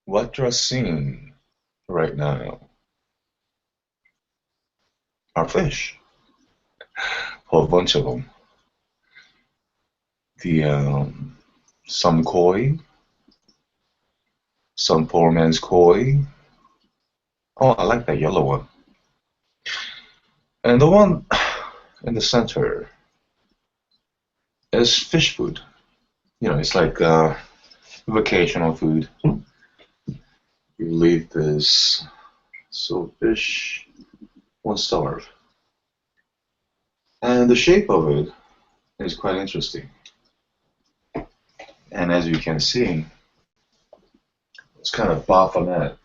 What you're seeing right now are fish, a whole bunch of them. The some koi, some poor man's koi. Oh, I like that yellow one. And the one in the center is fish food. You know, it's like vocational food. You leave this, so fish won't starve. And the shape of it is quite interesting. And as you can see, it's kind of Baphomet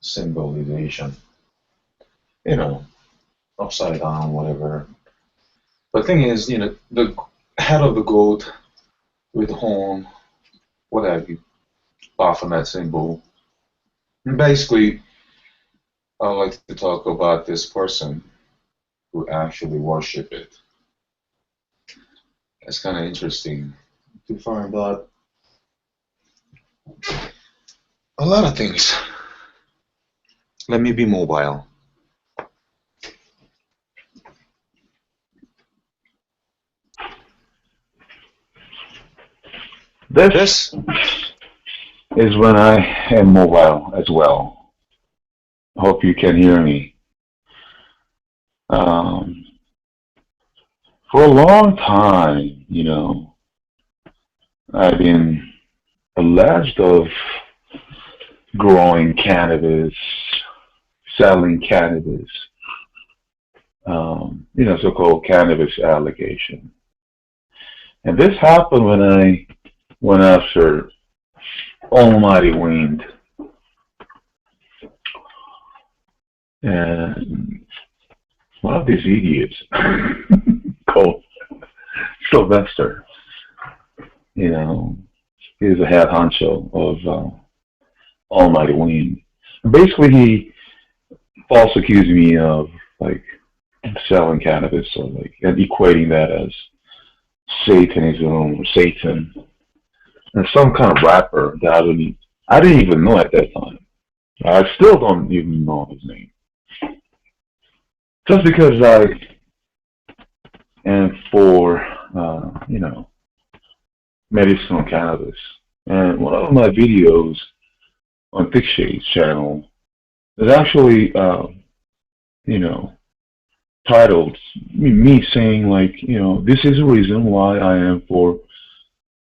symbolization. You know, upside down, whatever. But the thing is, you know, the head of the goat with horn, what have you, Baphomet symbol. And basically, I would like to talk about this person who actually worship it. It's kind of interesting to find out a lot of things. Let me be mobile. This is when I am mobile as well. Hope you can hear me. For a long time, you know, I've been alleged of growing cannabis, selling cannabis, you know, so-called cannabis allegation. And this happened when I went after Almighty Wind. And one of these idiots called Sylvester, you know, he's a head honcho of Almighty Wind. Basically, he false accused me of like selling cannabis or like and equating that as Satanism or Satan, and some kind of rapper that I didn't even know at that time. I still don't even know his name. Just because I am for, you know, medicinal cannabis. And one of my videos on Thick Shade's channel is actually, you know, titled me saying like, you know, this is the reason why I am for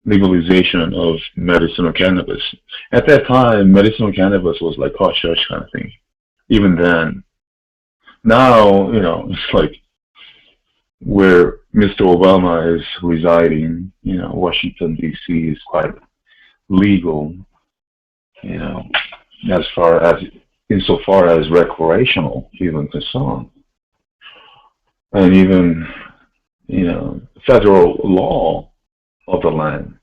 legalization of medicinal cannabis. At that time, medicinal cannabis was like hush hush kind of thing. Even then, now, you know, it's like where Mr. Obama is residing, you know, Washington, D.C. is quite legal, you know, as far as, insofar as recreational even concerned. And even, you know, federal law of the land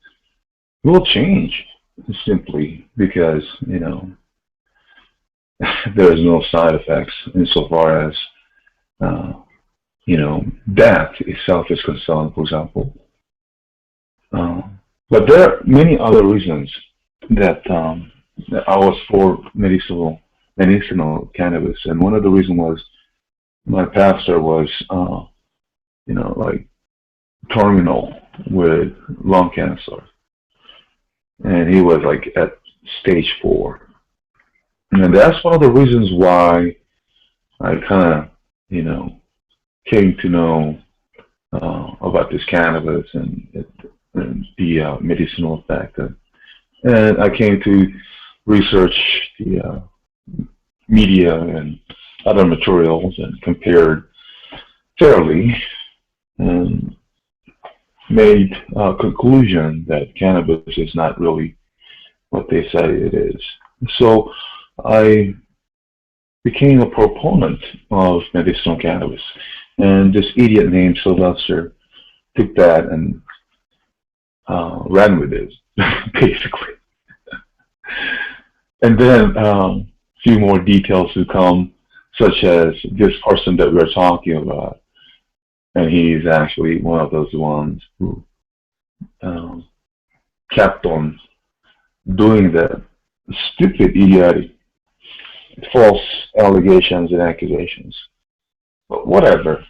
will change simply because, you know, there is no side effects insofar as, you know, death itself is concerned, for example. But there are many other reasons that, that I was for medicinal cannabis, and one of the reasons was my pastor was, you know, like terminal with lung cancer, and he was like at stage 4. And that's one of the reasons why I kind of, you know, came to know about this cannabis and the medicinal effect. And I came to research the media and other materials and compared fairly and made a conclusion that cannabis is not really what they say it is. So I became a proponent of medicinal cannabis. And this idiot named Sylvester took that and ran with it, basically. And then a few more details to come, such as this person that we're talking about. And he's actually one of those ones who kept on doing that stupid, idiotic, false allegations and accusations. But whatever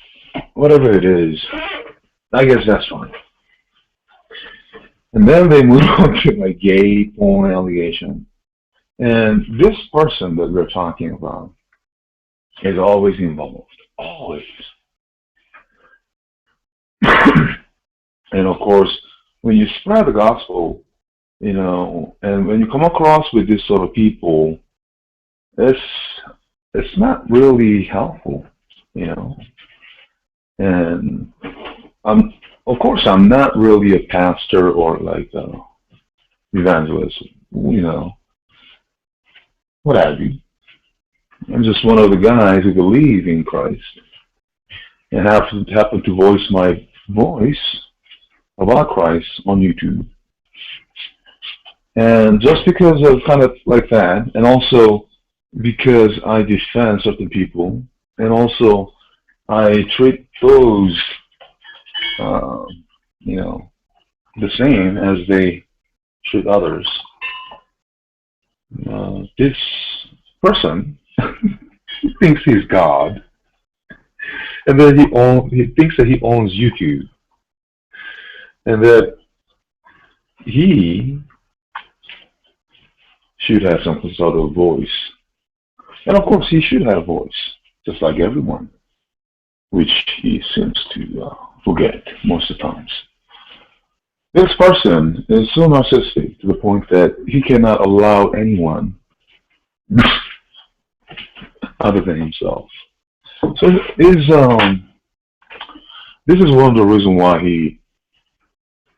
it is, I guess that's fine. And then they move on to like gay porn allegation. And this person that we're talking about is always involved. Always. And of course, when you spread the gospel, and when you come across with this sort of people, it's not really helpful, And of course, I'm not really a pastor or like an evangelist, what have you. I'm just one of the guys who believe in Christ and happen to voice my voice about Christ on YouTube. And just because of kind of like that, and also because I defend certain people, and also I treat those, the same as they treat others. This person thinks he's God, and then he thinks that he owns YouTube, and that he should have some sort of voice. And of course, he should have a voice, just like everyone, which he seems to forget most of the times. This person is so narcissistic to the point that he cannot allow anyone other than himself. So this is one of the reasons why he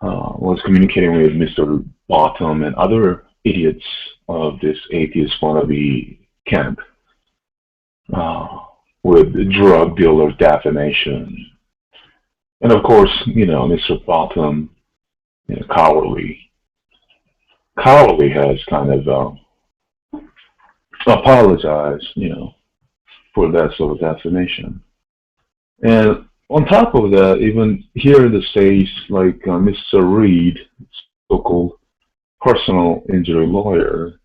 was communicating with Mr. Bottom and other idiots of this atheist wannabe camp with drug dealer defamation. And of course, Mr. Bottom, cowardly has kind of apologized, for that sort of defamation. And on top of that, even here in the States, like Mr. Reed, so-called personal injury lawyer,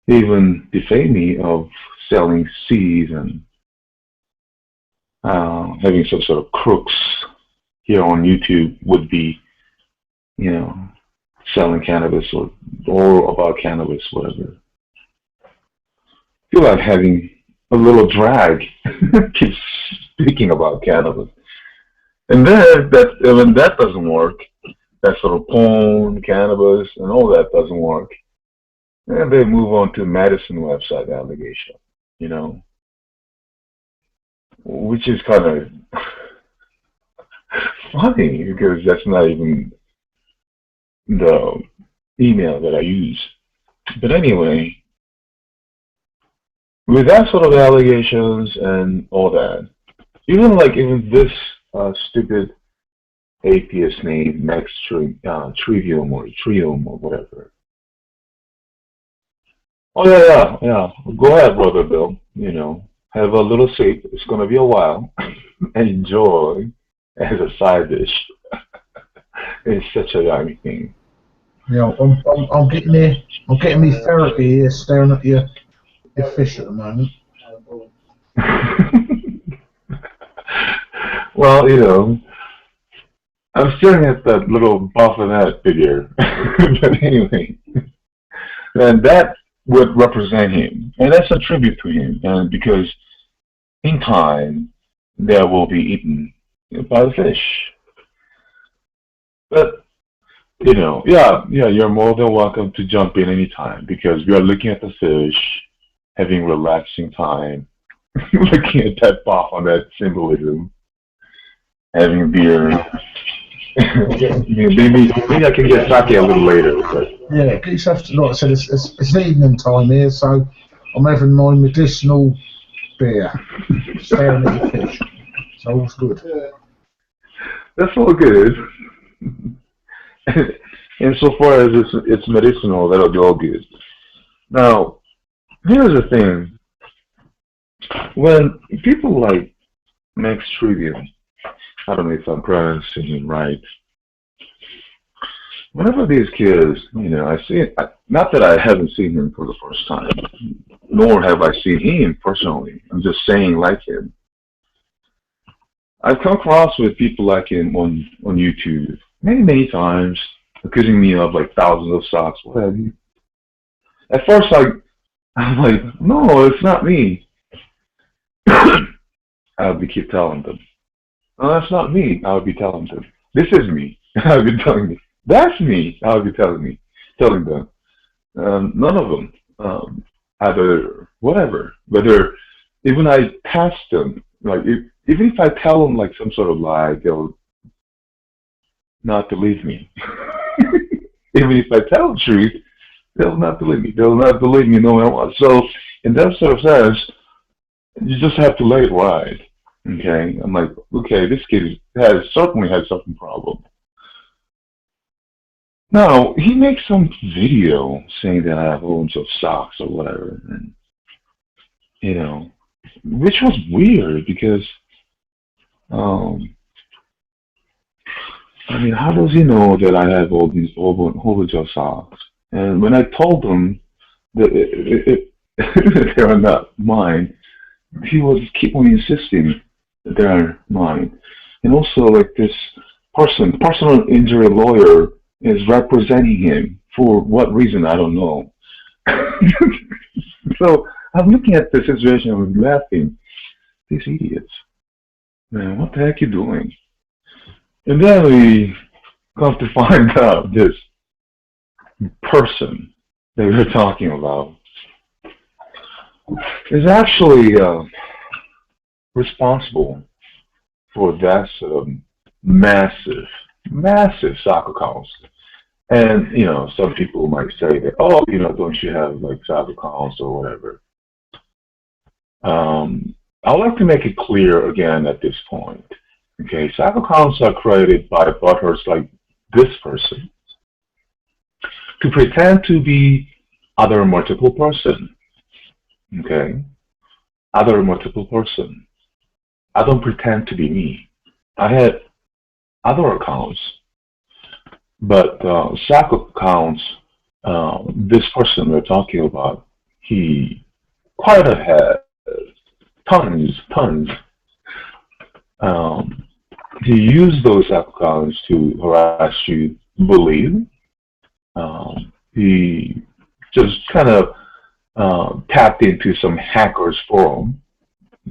he even defamed me of selling seeds and having some sort of crooks here on YouTube would be, selling cannabis or about cannabis, whatever. I feel like having a little drag keeps speaking about cannabis. And then when that doesn't work, that sort of porn, cannabis, and all that doesn't work, and they move on to medicine website allegation, which is kind of funny because that's not even the email that I use. But anyway, with that sort of allegations and all that, even this stupid atheist named Max Trivium or Trium or whatever. Oh yeah. Go ahead, brother Bill. Have a little sip. It's gonna be a while. Enjoy as a side dish. It's such a yummy thing. I'm getting me therapy here, staring at your fish at the moment. Well, I'm staring at that little Baphomet figure. But anyway, and that would represent him, and that's a tribute to him, and because in time there will be eaten by the fish. But you're more than welcome to jump in anytime because we are looking at the fish, having relaxing time, looking at that Baphomet symbolism, having beer. maybe I can get sake a little later. But yeah, get yourself to, like I said, it's evening time here, so I'm having my medicinal beer, staring at the fish. So all's good. That's all good. And so far as it's medicinal, that'll be all good. Now, here's the thing. When people like Max Trivium, I don't know if I'm pronouncing him right, whenever these kids, you know, I see it, not that I haven't seen him for the first time, nor have I seen him personally. I'm just saying like him. I've come across with people like him on YouTube many times, accusing me of like thousands of socks, what have you. At first, I'm like, no, it's not me. I would keep telling them, no, that's not me. I would be telling them, this is me. I would be telling me, that's me. I would be telling them. None of them, either whatever, whether even I pass them, like even if I tell them like some sort of lie, they'll not believe me. Even if I tell the truth, they'll not believe me. They'll not believe me no matter what. So in that sort of sense, you just have to let it ride. Okay, I'm like, okay, this kid certainly has some problem. Now he makes some video saying that I have a whole bunch of socks or whatever, and you know, which was weird because, I mean, how does he know that I have all these whole bunch of socks? And when I told him that they are not mine, he was keep on insisting that they are mine. And also, like this personal injury lawyer is representing him for what reason I don't know. So I'm looking at the situation and laughing. These idiots, man, what the heck are you doing? And then we come to find out this person that we're talking about is actually responsible for that massive soccer accounts. And, you know, some people might say that, oh, you know, don't you have like soccer accounts or whatever. I'd like to make it clear again at this point. Okay, soccer accounts are created by Butthurts like this person to pretend to be other multiple person. Okay, other multiple person. I don't pretend to be me. I had other accounts, but soccer accounts. This person we're talking about, he quite had tons. He used those accounts to harass you, bully you. He just kind of tapped into some hackers forum,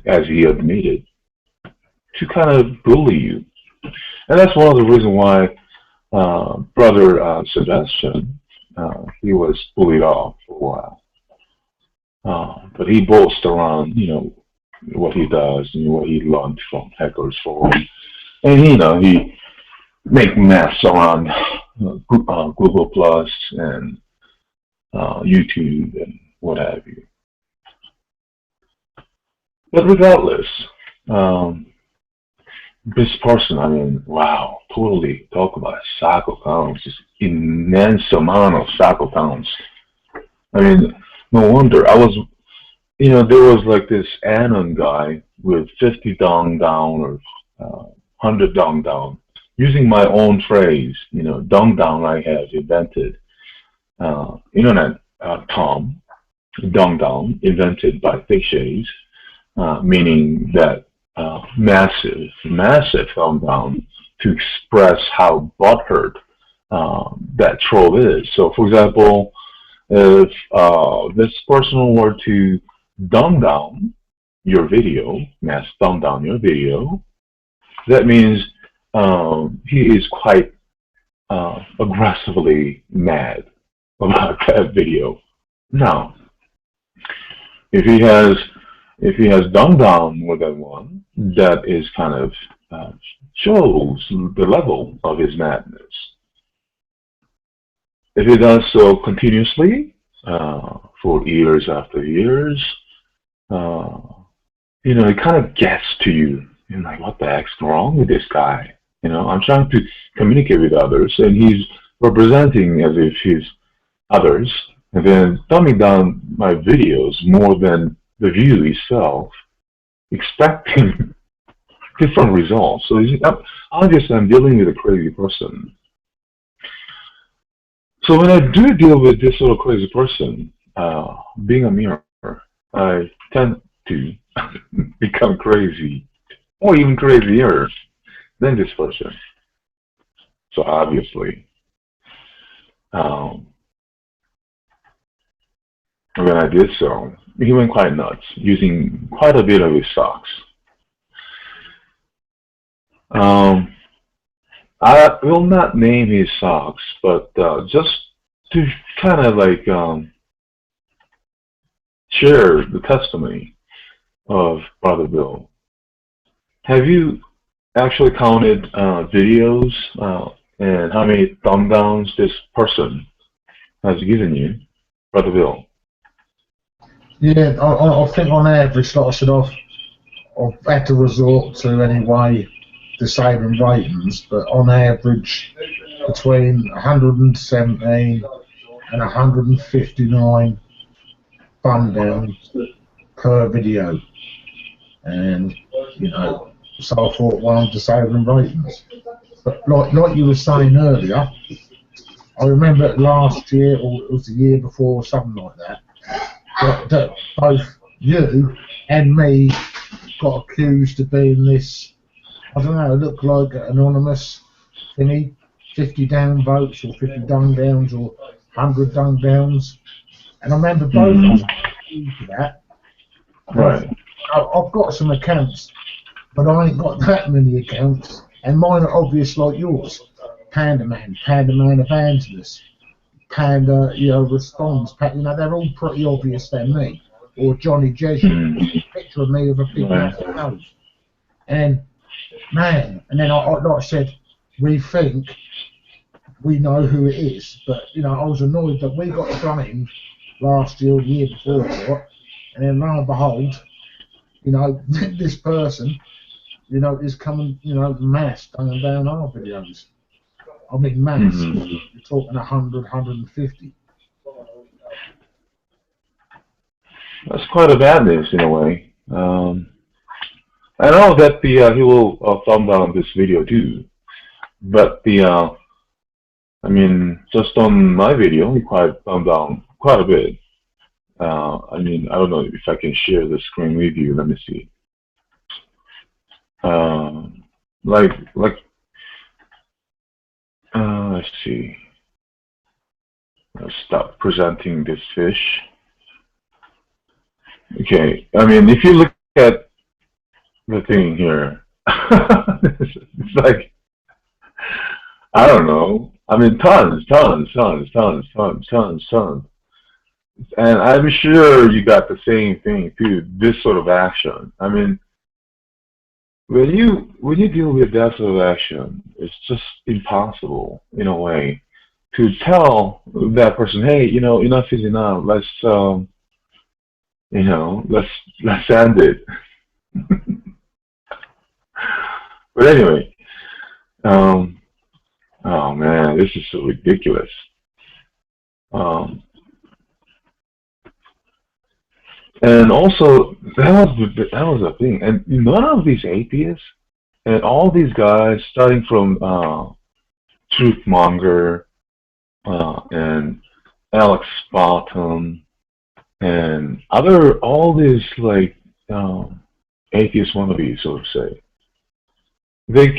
as he admitted, to kind of bully you. And that's one of the reasons why Brother Sebastian, he was bullied off for a while. But he boasts around, you know, what he does and what he learned from hackers forum. And, you know, he make mess around Google Plus and YouTube and what have you. But regardless, this person, I mean, wow, totally talk about soccer accounts, just immense amount of soccer accounts. I mean, no wonder. I was, you know, there was like this Anon guy with 50 dong down or 100 dong down, using my own phrase, you know, dong down I have invented. Internet Tom, dong down, invented by cliches, meaning that massive thumb down to express how butthurt that troll is. So, for example, if this person were to dumb down your video, mass dumb down your video, that means he is quite aggressively mad about that video. Now, if he has dumbed down more than one, that is kind of shows the level of his madness. If he does so continuously for years after years, you know, it kind of gets to you. You're like, what the heck's wrong with this guy? You know, I'm trying to communicate with others, and he's representing as if he's others, and then dumbing down my videos more than the view itself, expecting different results. So obviously I'm dealing with a crazy person. So when I do deal with this sort of crazy person, being a mirror, I tend to become crazy, or even crazier than this person. So obviously, um, when I did so, he went quite nuts, using quite a bit of his socks. Um, I will not name his socks, but just to kind of like share the testimony of Brother Bill. Have you actually counted videos and how many thumb downs this person has given you, Brother Bill? Yeah, I think on average, like I said, I've had to resort to anyway disabling ratings, but on average between 117 and 159 thumb downs per video, and you know, so I thought, well, I'm disabling ratings. But like you were saying earlier, I remember last year or it was the year before, something like that, that both you and me got accused of being this, I don't know, it looked like an anonymous thingy, 50 down votes or 50 dung downs or 100 dung downs. And I remember both of us accused of that. Right. I've got some accounts, but I ain't got that many accounts. And mine are obvious like yours. Panda Man Evangelist, Panda, Responds, they're all pretty obvious than me. Or Johnny Jesuit, picture of me with a big massive nose. And man, and then like I said, we think we know who it is, but I was annoyed that we got blamed last year or the year before, and then lo and behold, this person, is coming, mass going down our videos. I mean, mass. You're talking 100, 150. That's quite a bad news in a way. I know that he will thumb down this video too, but I mean, just on my video, he quite thumbed down quite a bit. I mean, I don't know if I can share the screen with you. Let me see. Let's see. Let's stop presenting this fish. Okay, I mean, if you look at the thing here, it's like, I don't know. I mean, tons. And I'm sure you got the same thing too, this sort of action. I mean, when you deal with that sort of action, it's just impossible in a way to tell that person, hey, enough is enough. Let's let's end it. But anyway, oh man, this is so ridiculous. And also, that was the thing. And none of these atheists and all these guys, starting from Truthmonger and Alex Bottom and all these like atheist wannabes, so to say, they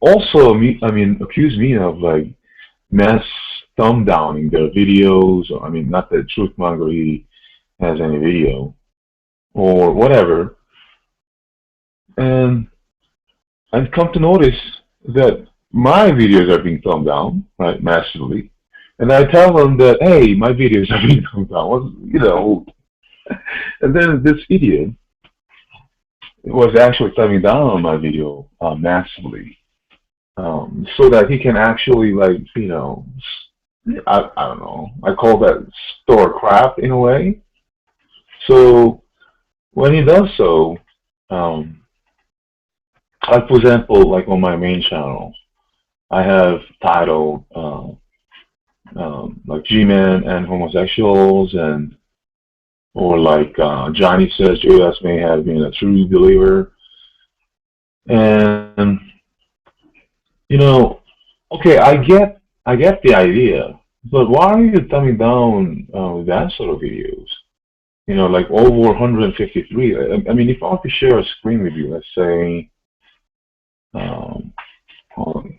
also accuse me of like mass thumb downing their videos. I mean, not that Truthmonger has any video or whatever, and I've come to notice that my videos are being thumbed down, right, massively, and I tell them that, hey, my videos are being thumbed down, and then this idiot was actually thumbing down on my video massively, so that he can actually, like, I don't know, I call that store crap in a way. So when he does so, like, for example, like on my main channel, I have titled like G-Men and homosexuals, or like Johnny says JS may have been a true believer, and okay, I get I get the idea, but why are you dumbing down that sort of videos? You know, like over 153. I mean, if I were to share a screen with you, let's say, hold on.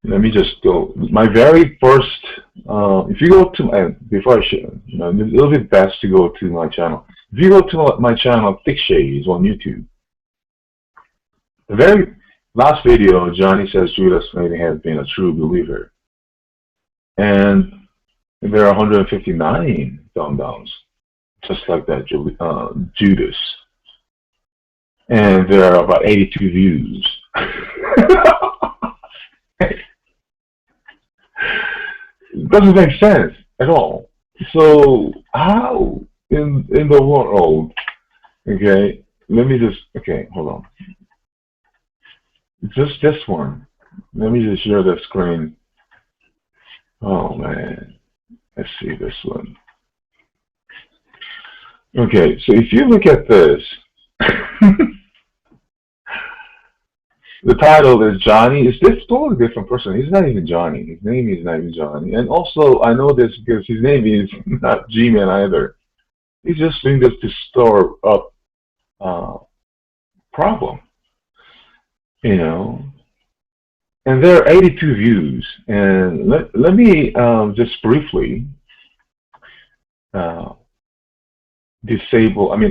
Let me just go. My very first, if you go to, before I share, you know, it'll be best to go to my channel. If you go to my channel, Thick Shades on YouTube, the very last video, Johnny says Judas maybe has been a true believer. And there are 159 thumb downs, just like that, Judas. And there are about 82 views. It doesn't make sense at all. So how in the world, okay, let me just, okay, hold on. Just this one. Let me just share the screen. Oh man, let's see this one. Okay, so if you look at this, the title is Johnny. Is this totally different person? He's not even Johnny. His name is not even Johnny. And also, I know this because his name is not G-Man either. He's just doing this to store up problem, you know. And there are 82 views. And let me just briefly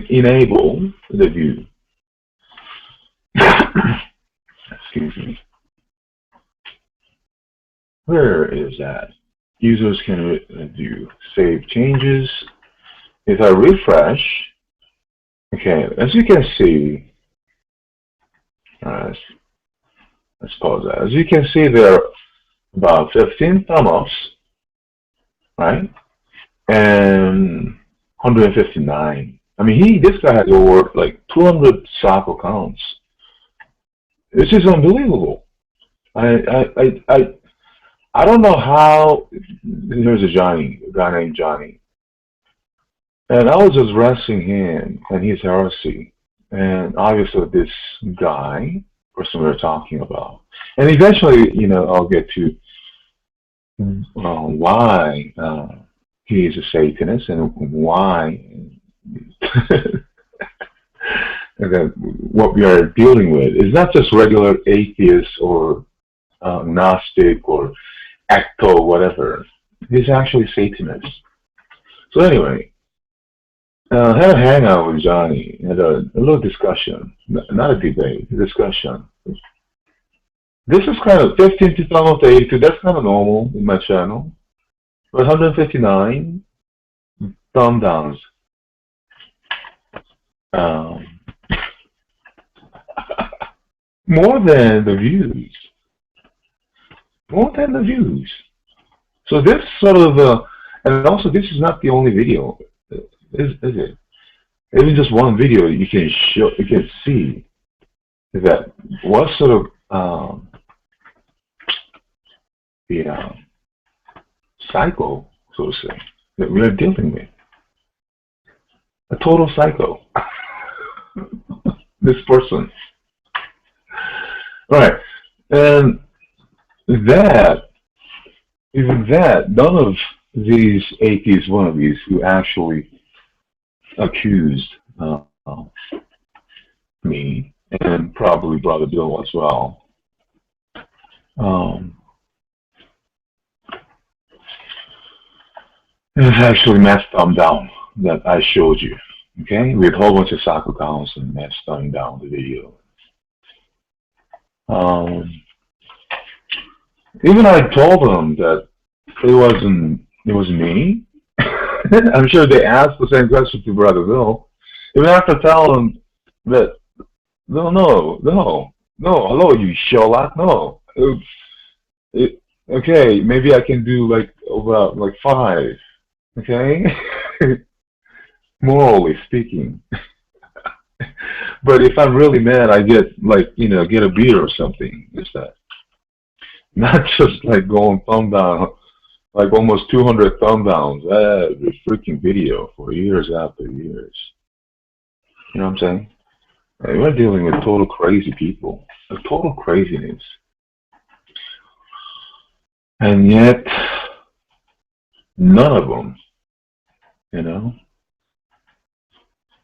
enable the view. Excuse me. Where is that? Users can do save changes. If I refresh, okay, as you can see, let's pause that. As you can see, there are about 15 thumb ups, right? And 159. I mean, this guy has over like 200 sock accounts. This is unbelievable. I don't know how. There's a guy named Johnny, and I was just wrestling him and his heresy, and obviously this guy, person we were talking about, and eventually, you know, I'll get to why he is a Satanist and why. And then what we are dealing with is not just regular atheist or Gnostic or ecto whatever. He's actually Satanist. So anyway, I had a hangout with Johnny, had a little discussion, not a debate, a discussion. This is kind of 15 to thumb up to 82. That's kind of normal in my channel. But 159 thumb downs. More than the views. More than the views. So this sort of, and also this is not the only video, is it? Even just one video, you can see that what sort of the psycho, so to say, that we are dealing with. A total psycho. This person. Right. And even that, none of these atheist wannabes who actually accused me, and probably Brother Bill as well, it's actually mass thumb down that I showed you, okay? We had a whole bunch of sock accounts and mass thumbing down the video. Even I told them that it wasn't me. I'm sure they asked the same question to Brother Bill. Even after telling them that, no, hello, you Sherlock, no. Okay, maybe I can do like about like 5, okay? Morally speaking. But if I'm really mad, I get like, you know, get a beer or something. Is that? Not just like going thumb down, like almost 200 thumb downs every freaking video for years after years. You know what I'm saying? Hey, we're dealing with total crazy people. A total craziness. And yet, none of them, you know,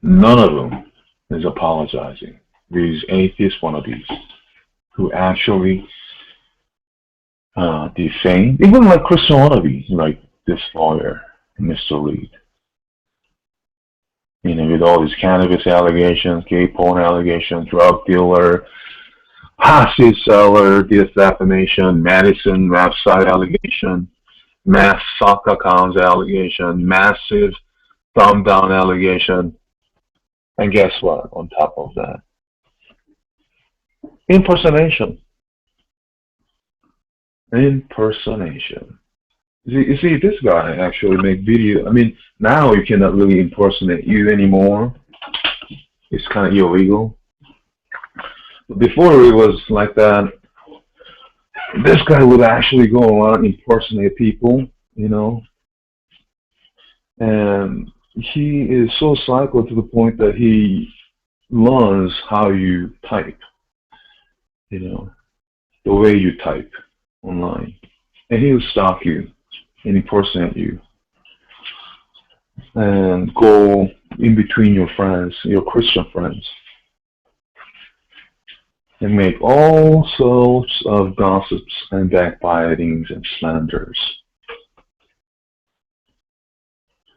none of them is apologizing. These atheist wannabes who actually defame, even like Christian wannabes, like this lawyer, Mr. Reed, you know, with all these cannabis allegations, gay porn allegations, drug dealer, hashish seller, defamation, medicine website allegation, mass sock accounts allegation, massive thumb down allegation, and guess what? On top of that, impersonation. Impersonation. You see, this guy actually make video. I mean, now you cannot really impersonate you anymore. It's kind of illegal. But before it was like that. This guy would actually go around and impersonate people, you know. And he is so psycho to the point that he learns how you type, you know, the way you type online. And he will stalk you and impersonate you and go in between your friends, your Christian friends, and make all sorts of gossips and backbitings and slanders.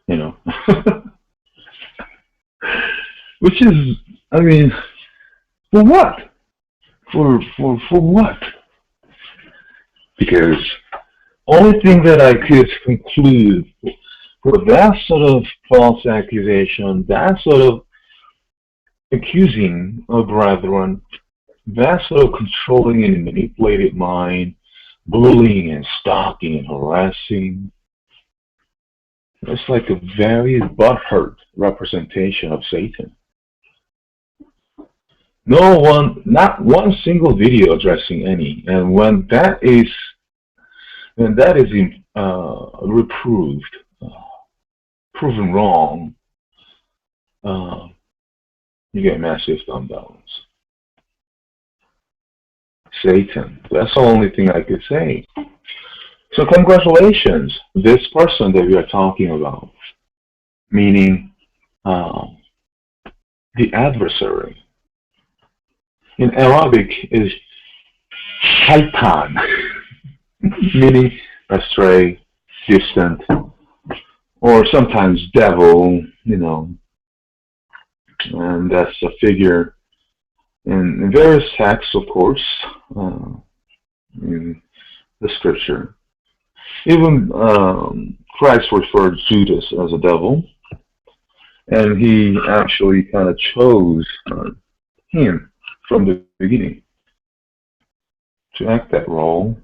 You know. Which is, I mean, for what? For what? Because only thing that I could conclude for that sort of false accusation, that sort of accusing of brethren, that sort of controlling and manipulated mind, bullying and stalking and harassing, it's like a very butthurt representation of Satan. No one, not one single video addressing any, and when that is reproved, proven wrong, you get massive thumb downs. Satan. That's the only thing I could say. So congratulations, this person that we are talking about, meaning the adversary. In Arabic is shaitan, meaning astray, distant, or sometimes devil, you know, and that's a figure in various texts, of course, in the scripture. Even Christ referred Judas as a devil, and he actually kind of chose him from the beginning to act that role,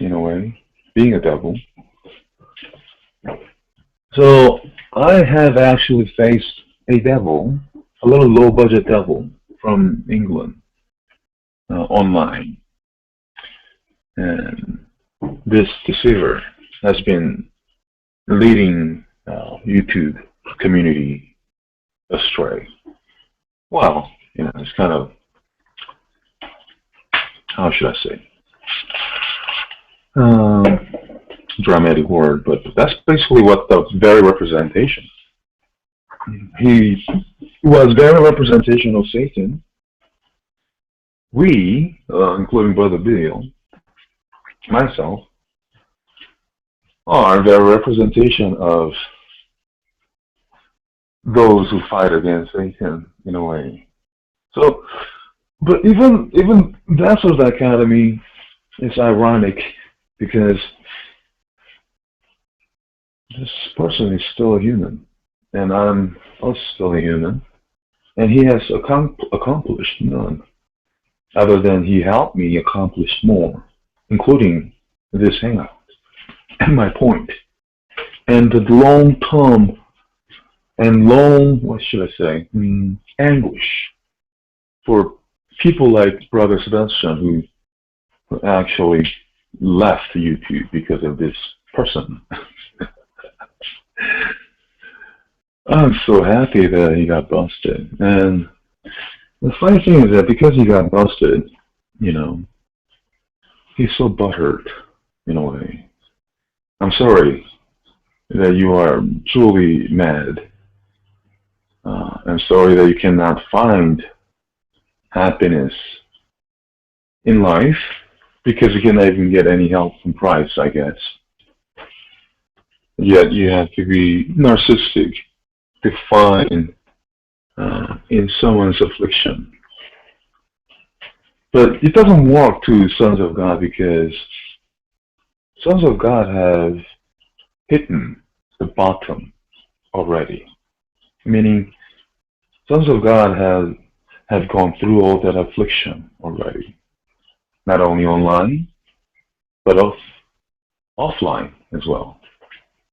in a way, being a devil. So I have actually faced a devil, a little low-budget devil from England, online. And this deceiver has been leading YouTube community astray. Well, you know, it's kind of, how should I say, dramatic word, but that's basically what the very representation. He was very representation of Satan. We, including Brother Bill, myself, are very representation of those who fight against Satan, in a way. So, but even that sort of dichotomy is ironic, because this person is still a human, and I'm also still a human, and he has accomplished none, other than he helped me accomplish more, including this hangout, and my point, and the long-term and what should I say, anguish for people like Brother Sebastian, who actually left YouTube because of this person. I'm so happy that he got busted. And the funny thing is that because he got busted, you know, he's so butthurt in a way. I'm sorry that you are truly mad. I'm sorry that you cannot find happiness in life because you cannot even get any help from Christ, I guess. Yet you have to be narcissistic to find in someone's affliction. But it doesn't work to sons of God because sons of God have hidden the bottom already. Meaning, sons of God have gone through all that affliction already. Not only online, but offline as well.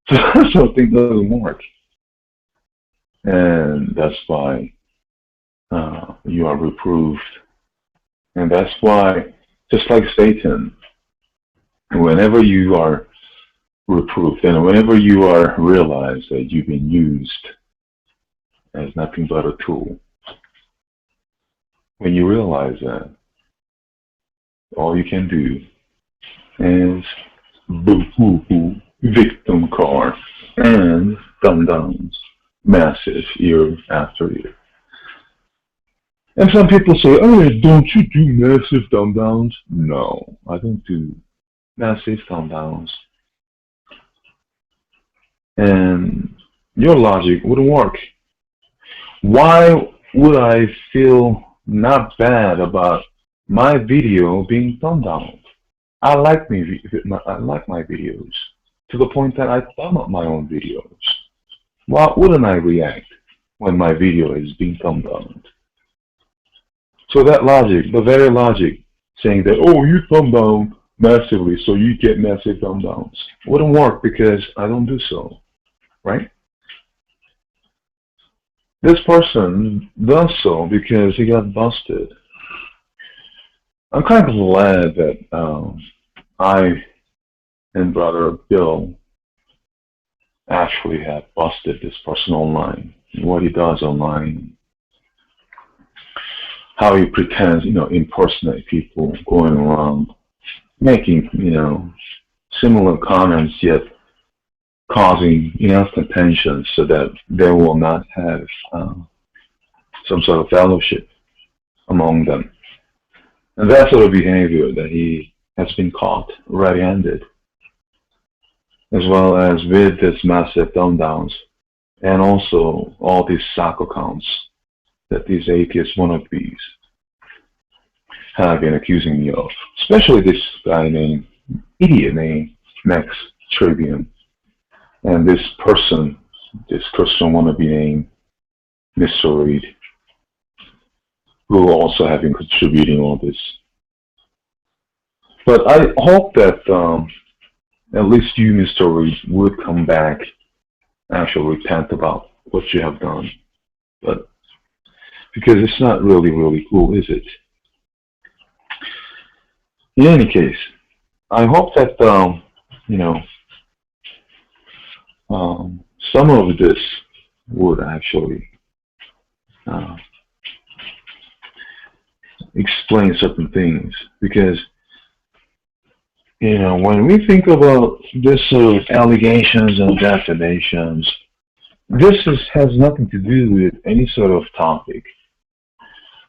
So things doesn't work. And that's why you are reproved. And that's why, just like Satan, whenever you are reproved and whenever you are realized that you've been used as nothing but a tool, when you realize that, all you can do is boo-hoo-hoo, victim card, and thumb downs, massive year after year. And some people say, oh, don't you do massive thumb downs? No, I don't do massive thumb downs. And your logic wouldn't work. Why would I feel not bad about my video being thumb down? I like my videos to the point that I thumb up my own videos. Why wouldn't I react when my video is being thumb down? So that logic, the very logic, saying that, oh, you thumb down massively, so you get massive thumb downs, wouldn't work because I don't do so, right? This person does so because he got busted. I'm kind of glad that I and Brother Bill actually have busted this person online, what he does online, how he pretends, impersonate people, going around, making, similar comments, yet causing enough contentions so that they will not have some sort of fellowship among them. And that sort of behavior that he has been caught red-handed, as well as with this massive thumb downs, and also all these sock accounts that these atheist wannabes have been accusing me of. Especially this guy named, idiot named Max Tribune, and this person, this Christian wannabe named Mr. Reed, who also have been contributing all this. But I hope that at least you, Mr. Reed, would come back, actually repent about what you have done. But because it's not really cool, is it? In any case, I hope that some of this would actually explain certain things, because when we think about this sort of allegations and defamations, this has nothing to do with any sort of topic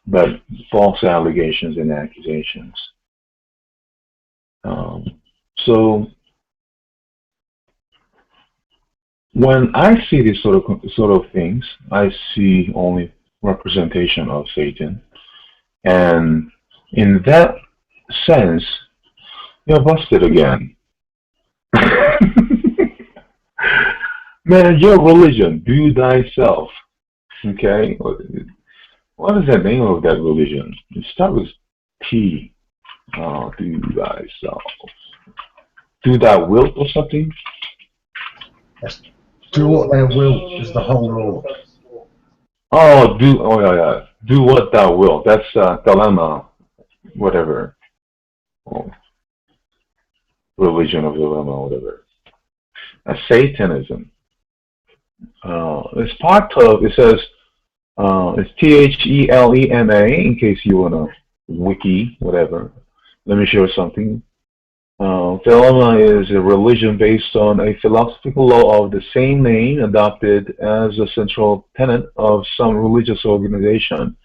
but false allegations and accusations. So when I see these sort of things, I see only representation of Satan, and in that sense, you're busted again. Man, your religion, do thyself. Okay? What is the name of that religion? It starts with T. Do thyself. Do thy will or something? Yes. Do what thou wilt is the whole law. Oh yeah. Do what thou wilt. That's dilemma, whatever. Oh. Religion of dilemma, whatever. Satanism. It's part of, it says, it's THELEMA, in case you want to wiki, whatever. Let me show you something. Thelema is a religion based on a philosophical law of the same name adopted as a central tenet of some religious organization.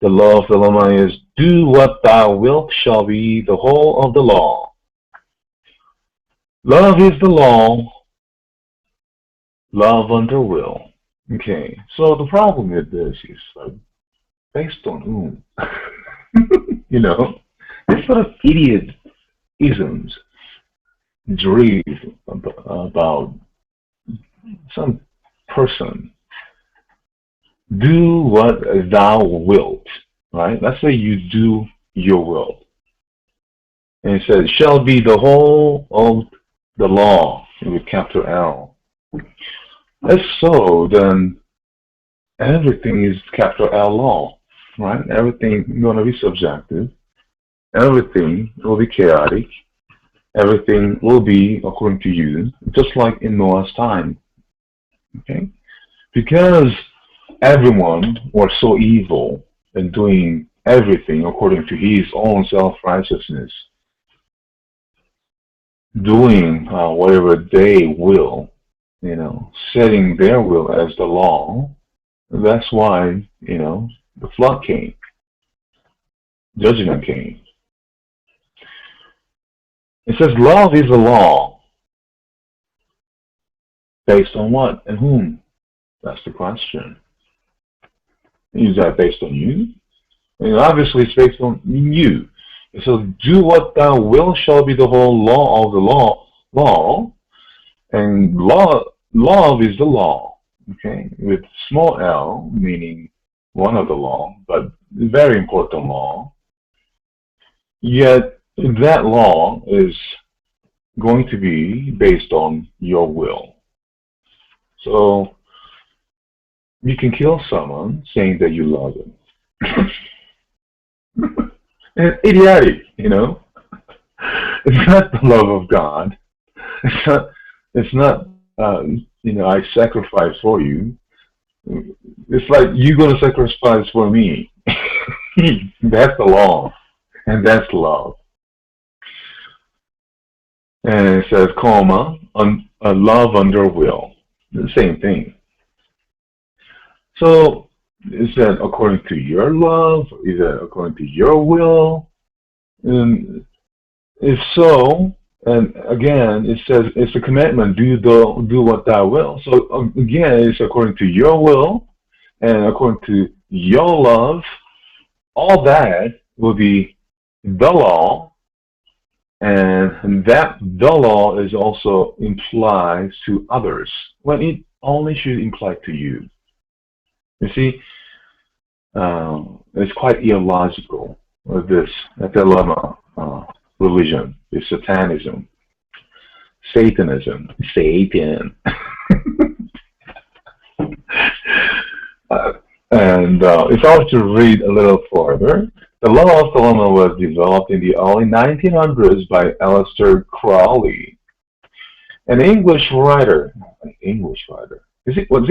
The law of Thelema is, do what thou wilt shall be the whole of the law. Love is the law, love under will. Okay, so the problem with this is based on whom? You know, this sort of idiot isms drive about some person. Do what thou wilt, right? Let's say you do your will. And it says, shall be the whole of the law with capital L. If so, then everything is capital L law, right? Everything is going to be subjective. Everything will be chaotic. Everything will be according to you, just like in Noah's time. Okay? Because everyone was so evil and doing everything according to his own self-righteousness, doing whatever they will, you know, setting their will as the law. That's why, you know, the flood came, judgment came. It says love is a law. Based on what and whom? That's the question. Is that based on you? And obviously it's based on you. So do what thou wilt shall be the whole law of the law. And love is the law. Okay? With small l, meaning one of the law, but very important law. Yet that law is going to be based on your will. So you can kill someone saying that you love them. It's idiotic, you know. It's not the love of God. It's not you know, I sacrifice for you. It's like you're going to sacrifice for me. That's the law, and that's love. And it says, comma, love under will. The same thing. So, is that according to your love? Is that according to your will? And if so, and again, it says it's a commandment, do what thou will. So again, it's according to your will and according to your love. All that will be the law, and that the law is also implies to others when it only should imply to you. You see, it's quite illogical with this dilemma. Religion is satanism, Satanism, Satan. And if I was to read a little further, the law of dilemma was developed in the early 1900s by Aleister Crowley, an English writer. An English writer. Was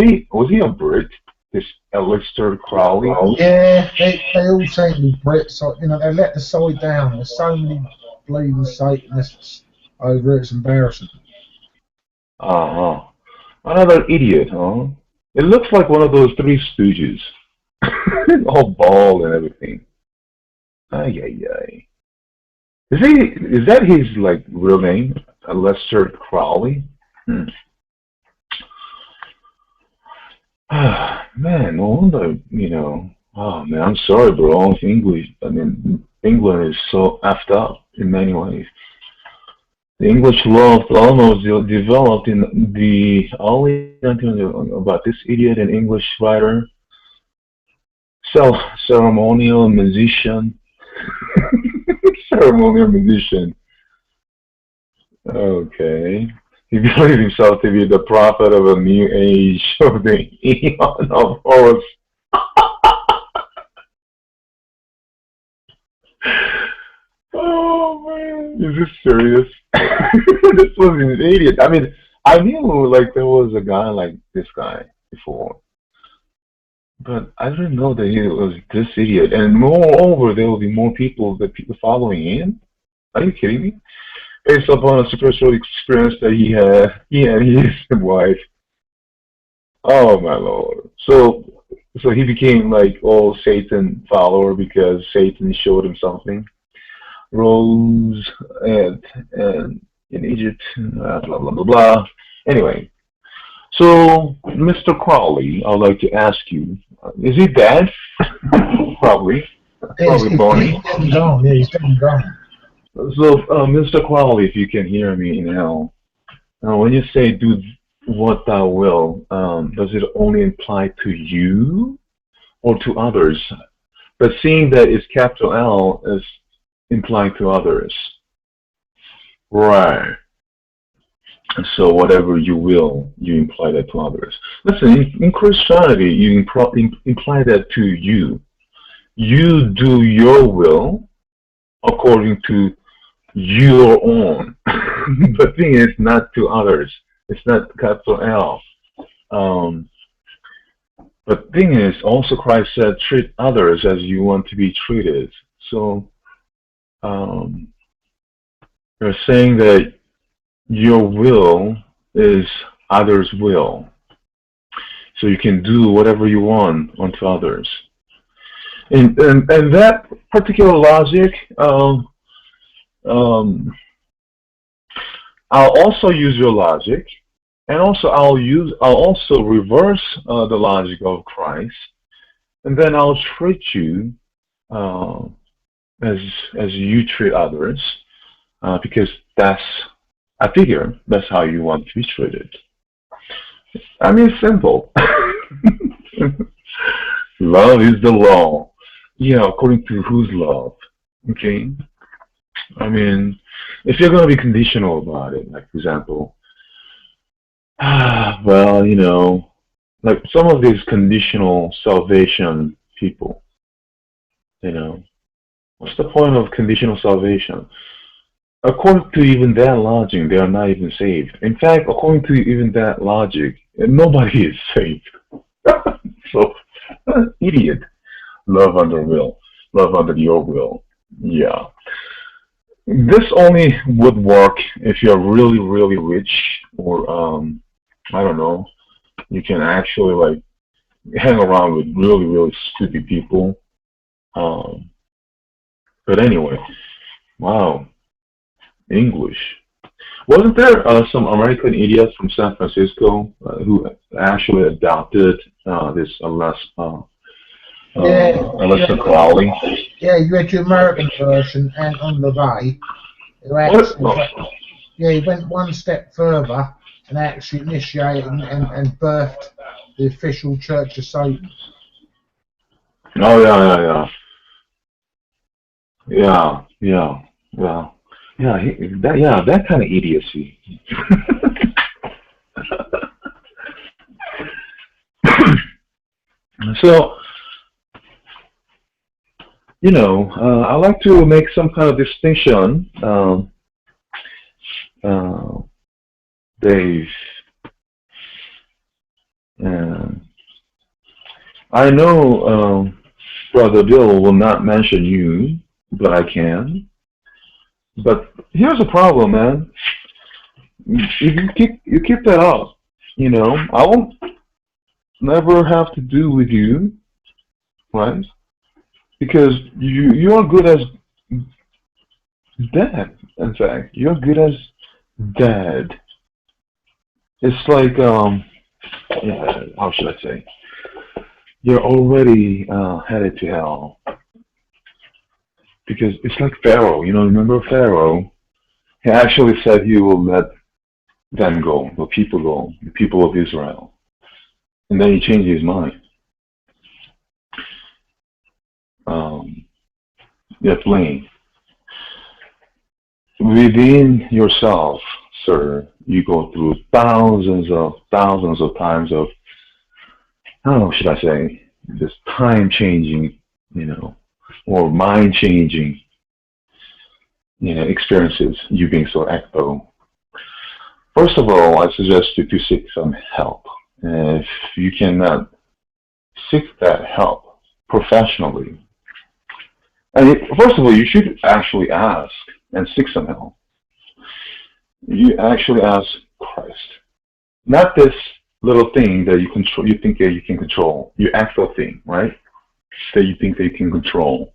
he a Brit? This Aleister Crowley? Yeah, they all seem to be Brits. So, you know, they let the side down. There's so many bleeding Satanists over it. It's embarrassing. Another idiot, huh? It looks like one of those Three Stooges. All bald and everything. Ay, ay, ay. Is that his, like, real name? Aleister Crowley? Man, no wonder, you know. Oh, man, I'm sorry, bro. English, I mean, England is so effed up in many ways. The English law of dilemma was developed in the early 1900s about this idiot, an English writer, ceremonial musician. Ceremonial musician. Okay. He believed himself to be the prophet of a new age of the eon of Horus. Oh man, is this serious? This was an idiot. I mean, I knew like there was a guy like this guy before, but I didn't know that he was this idiot. And moreover, there will be more people following him. Are you kidding me? based upon a spiritual experience that he and his wife. Oh my Lord! So he became like all Satan follower because Satan showed him something. Rose and in Egypt, blah blah blah blah. Anyway, so Mr. Crowley, I'd like to ask you: is he dead? Probably, probably Bonnie. He's dead and gone. Yeah, he's dead and gone. So, Mr. Crowley, if you can hear me now, when you say "do what thou will," does it only imply to you or to others? But seeing that it's capital L is implying to others. Right. So whatever you will, you imply that to others. Listen, in Christianity, you imply that to you. You do your will according to your own. The thing is not to others. It's not capital L. But thing is, also Christ said, treat others as you want to be treated. So you're saying that your will is others' will. So you can do whatever you want onto others. And that particular logic, I'll also use your logic, and also I'll also reverse the logic of Christ, and then I'll treat you as you treat others, because I figure that's how you want to be treated. I mean, it's simple. Love is the law. Yeah, according to whose love? Okay. I mean, if you're going to be conditional about it, like, for example, well, like some of these conditional salvation people, what's the point of conditional salvation? According to even that logic, they are not even saved. In fact, according to even that logic, nobody is saved. So, idiot. Love under will. Love under your will. Yeah. This only would work if you're really, really rich, or, I don't know, you can actually, like, hang around with really, really stupid people. But anyway, wow. English. Wasn't there some American idiots from San Francisco who actually adopted this Aleister Crowley? Yeah, you had your American version, Anton LaVey, who he went one step further and actually initiated and birthed the official Church of Satan. Oh, yeah. That kind of idiocy. So, I like to make some kind of distinction, Dave. I know Brother Bill will not mention you, but I can. But here's the problem, man. If you keep that up, I won't never have to do with you, right? Because you're good as dead. In fact, you're good as dead. It's like how should I say? You're already headed to hell. Because it's like Pharaoh, remember Pharaoh? He actually said he will let them go, the people of Israel. And then he changed his mind. Yeah, plain. Within yourself, sir, you go through thousands of times of, how should I say, this time-changing, or mind-changing, experiences, you being so ecto. First of all, I suggest you to seek some help. If you cannot seek that help professionally, first of all, you should actually ask and seek some help. You actually ask Christ. Not this little thing that you control, you think that you can control. Your actual thing, right? That you think that you can control.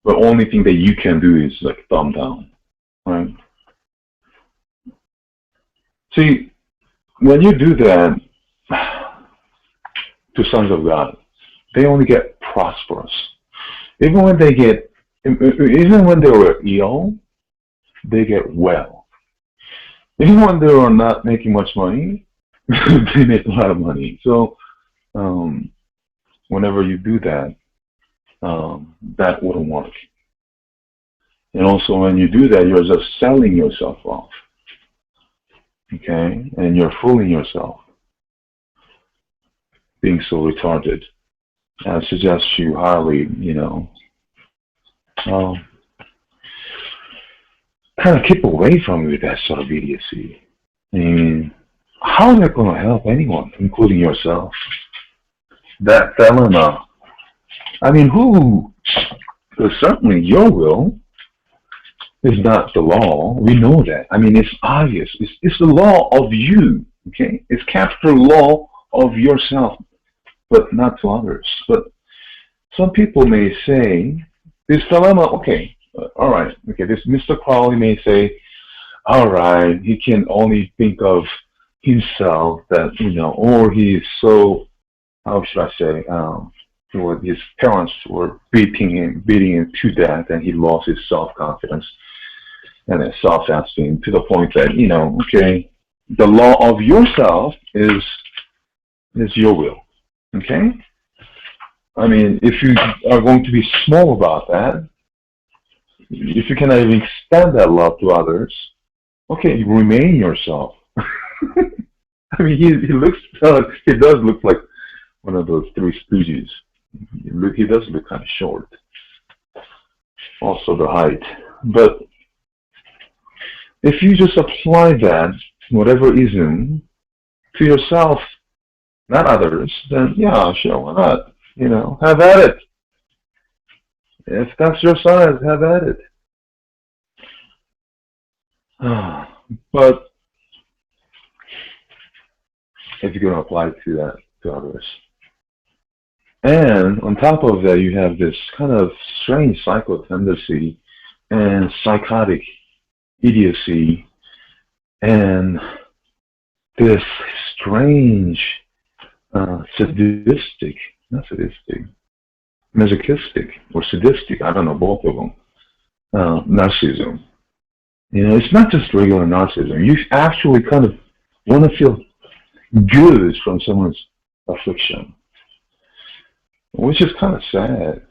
The only thing that you can do is like thumb down, right? See, when you do that to sons of God, they only get prosperous. Even when they get, even when they were ill, they get well. Even when they are not making much money, they make a lot of money. So whenever you do that, that wouldn't work. And also when you do that, you're just selling yourself off. Okay? And you're fooling yourself, being so retarded. I suggest you highly, kind of keep away from that sort of idiocy. I mean, how is that going to help anyone, including yourself? That dilemma. I mean, certainly your will is not the law. We know that. I mean, it's obvious. It's the law of you, okay? It's capital law of yourself, but not to others. But some people may say, this dilemma, okay, all right, okay, this Mr. Crowley may say, all right, he can only think of himself that, or he is so, how should I say, his parents were beating him to death, and he lost his self-confidence and his self-esteem to the point that, okay, the law of yourself is your will, okay? I mean, if you are going to be small about that, if you cannot even extend that love to others, okay, you remain yourself. I mean, he does look like one of those Three Stooges. He does look kind of short. Also the height. But if you just apply that, whatever ism, to yourself, not others, then yeah, sure, why not? Have at it. If that's your size, have at it. But if you're going to apply to others. And on top of that, you have this kind of strange psycho tendency and psychotic idiocy and this strange sadistic, not sadistic, masochistic or sadistic, I don't know, both of them, narcissism. It's not just regular narcissism. You actually kind of want to feel good from someone's affliction, which is kind of sad.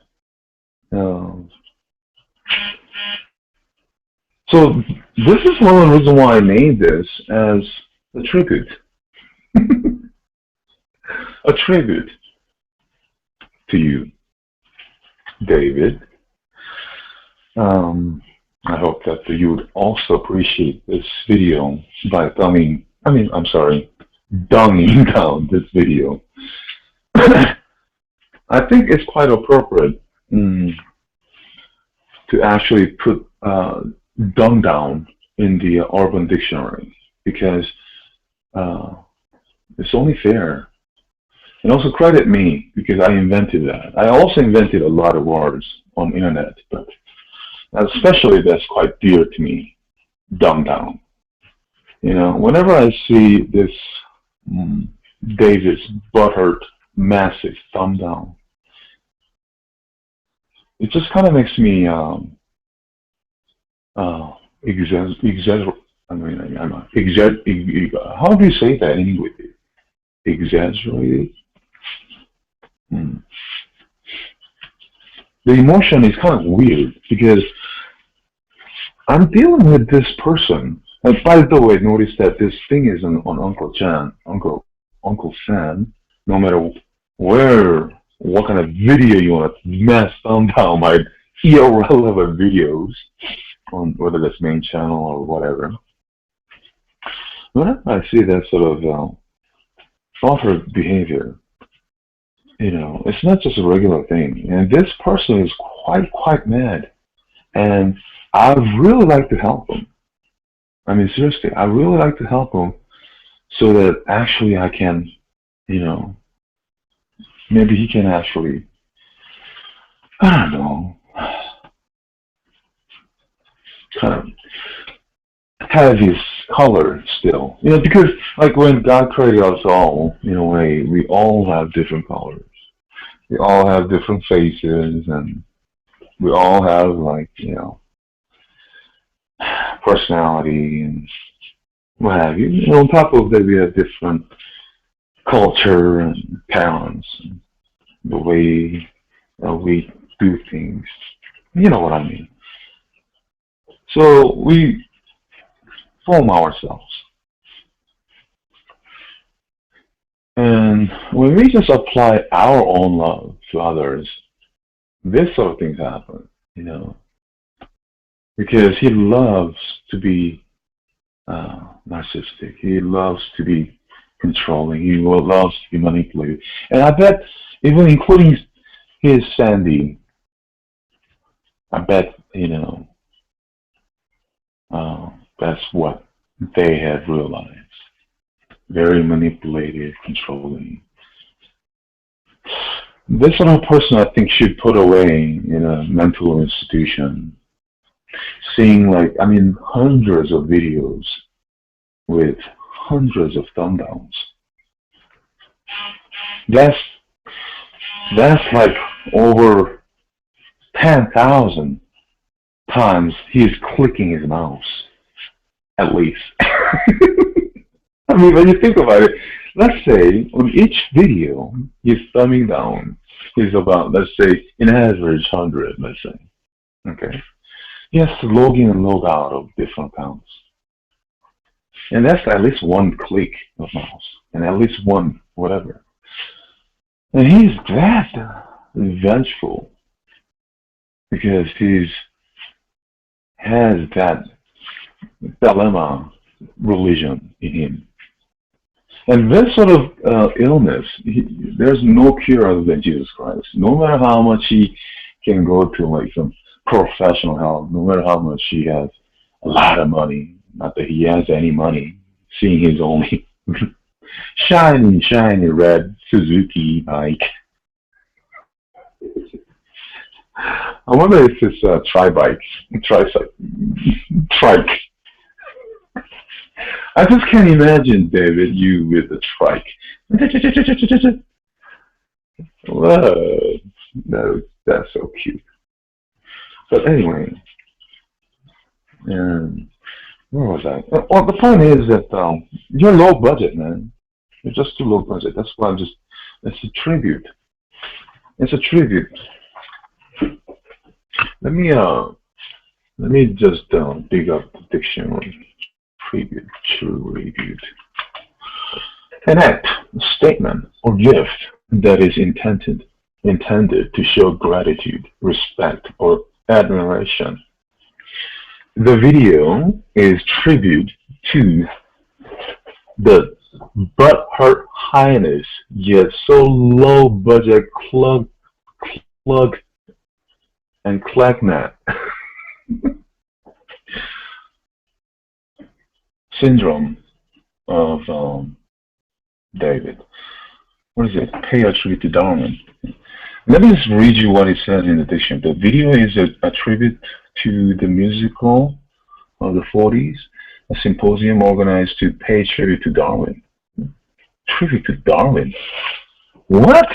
So this is one of the reasons why I named this as a tribute. A tribute to you, David. I hope that you would also appreciate this video by dunging down this video. I think it's quite appropriate to actually put dung down in the Urban Dictionary, because it's only fair. And also credit me, because I invented that. I also invented a lot of words on the internet, but especially that's quite dear to me, dumb down. Whenever I see this David's Butthurt massive thumb down, it just kind of makes me how do you say that in English? Exaggerated? The emotion is kind of weird, because I'm dealing with this person. And by the way, notice that this thing is on Uncle Sam. No matter what kind of video you want to mess thumb down my irrelevant videos, on whether that's main channel or whatever. Whenever I see that sort of author behavior, it's not just a regular thing. And this person is quite mad. And I'd really like to help him. I mean, seriously, I really like to help him so that actually I can, you know, maybe he can actually, I don't know, kind of have his color still. You know, because like when God created us all, in a way, we all have different colors. We all have different faces, and we all have like, you know, personality and what have you. You know, on top of that, we have different culture and parents, and the way we do things. You know what I mean. So we form ourselves. And when we just apply our own love to others, this sort of things happen, you know, because he loves to be narcissistic. He loves to be controlling. He loves to be manipulated. And I bet, even including his Sandy, I bet, you know, that's what they had realized. Very manipulative, controlling. This sort of person, I think, should put away in a mental institution. Seeing, like, I mean, hundreds of videos with hundreds of thumb downs. That's like over 10,000 times he's clicking his mouse, at least. I mean, when you think about it, let's say on each video he's thumbing down is about, let's say, in average 100, let's say. Okay. He has to log in and log out of different accounts. And that's at least one click of mouse, and at least one whatever. And he's that vengeful because he's has that dilemma religion in him. And this sort of illness, there's no cure other than Jesus Christ. No matter how much he can go to like some professional help, no matter how much he has a lot of money, not that he has any money, seeing his only shiny red Suzuki bike. I wonder if it's a trike. I just can't imagine, David, you with a trike. Whoa, that's so cute. But anyway, where was I? Well, the point is that you're low budget, man. You're just too low budget. That's why it's a tribute. It's a tribute. Let me just dig up the dictionary. Tribute. An act, statement, or gift that is intended to show gratitude, respect, or admiration. The video is tribute to the Butthurt highness, yet so low budget plug and clagnet syndrome of David. What is it? Pay a tribute to Darwin. Let me just read you what it says in the dictionary. The video is a tribute to the musical of the 40s, a symposium organized to pay tribute to Darwin. Tribute to Darwin? What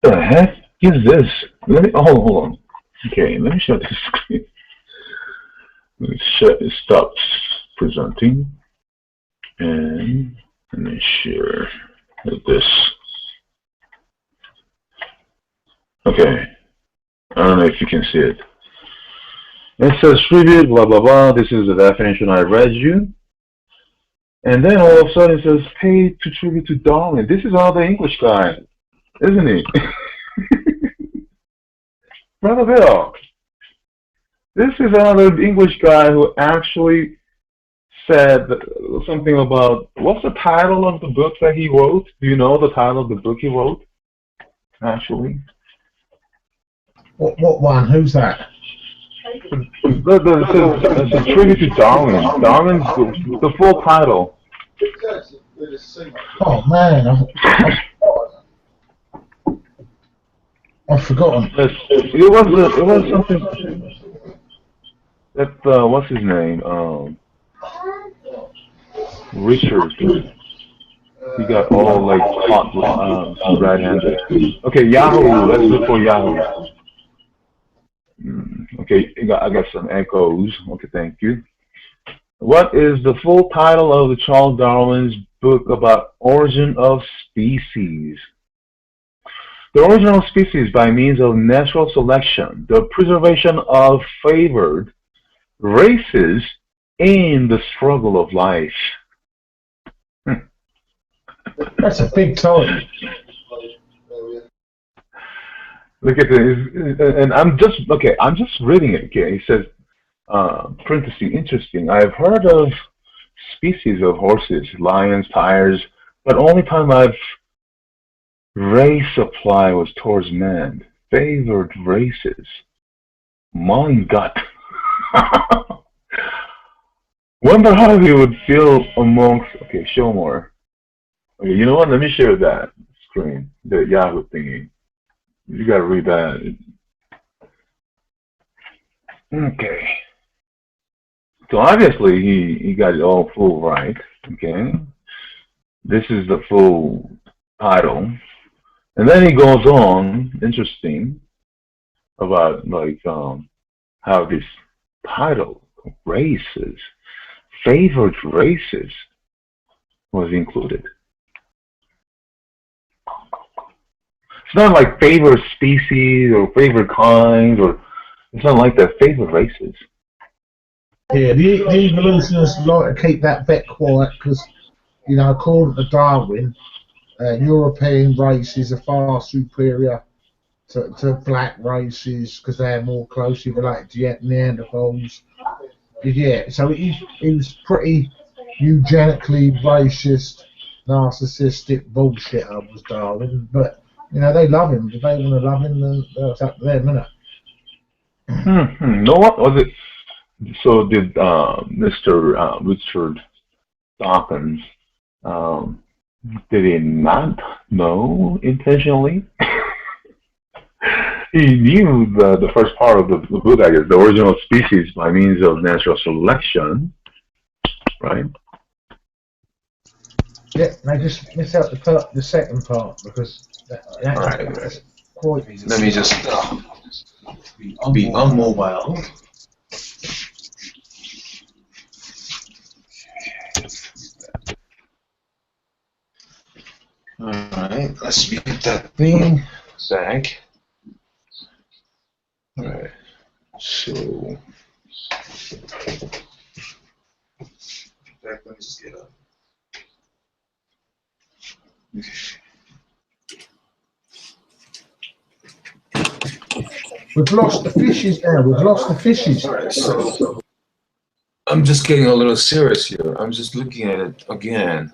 the heck is this? Let me hold on. Okay, let me shut this screen. Let me stop presenting, and let me share this. Okay, I don't know if you can see it. It says tribute, blah blah blah. This is the definition I read you, and then all of a sudden it says pay to tribute to Darwin. This is all the English guy, isn't he? Brother Bill, this is another English guy who actually said something about, what's the title of the book that he wrote? Do you know the title of the book he wrote, actually? What one? Who's that? The tribute to Darwin. Darwin's the full title. Oh man, I've forgotten. It was something that what's his name? Richard. He got all like hot red-handed. Okay, Yahoo. Let's look for Yahoo. Okay, I got some echoes. Okay, thank you. What is the full title of the Charles Darwin's book about origin of species? The origin of species by means of natural selection, the preservation of favored races, and the struggle of life. That's a big title. Look at this, and I'm just reading it. Okay, it says, parenthesis, interesting. I've heard of species of horses, lions, tigers, but only time I've race supply was towards man. Favored races. My God. Wonder how he would feel amongst. Okay, show more. Okay, you know what? Let me share that screen, the Yahoo thingy. You gotta read that. Okay. So obviously he got it all full right. Okay. This is the full title. And then he goes on, interesting, about like how this title, races, favored races, was included. It's not like favorite species or favorite kinds, or it's not like that. Favorite races. Yeah, the evolutionists like to keep that bit quiet because, you know, according to Darwin, European races are far superior to black races because they're more closely related to Neanderthals. Yeah, so he was pretty eugenically racist, narcissistic bullshitter was Darwin, but you know they love him. If they want to love him, then that's up to them, isn't it? No, what was it? So did Mr. Richard Dawkins? Um, did he not know intentionally? He knew the first part of the book, I guess, the original species by means of natural selection, right? Yeah, they just miss out the second part because that's quite easy. Let me just be unmobile. Alright, let's mute that thing back. Alright, so back, let me just get up. We've lost the fishes now. We've lost the fishes. Alright, so I'm just getting a little serious here. I'm just looking at it again.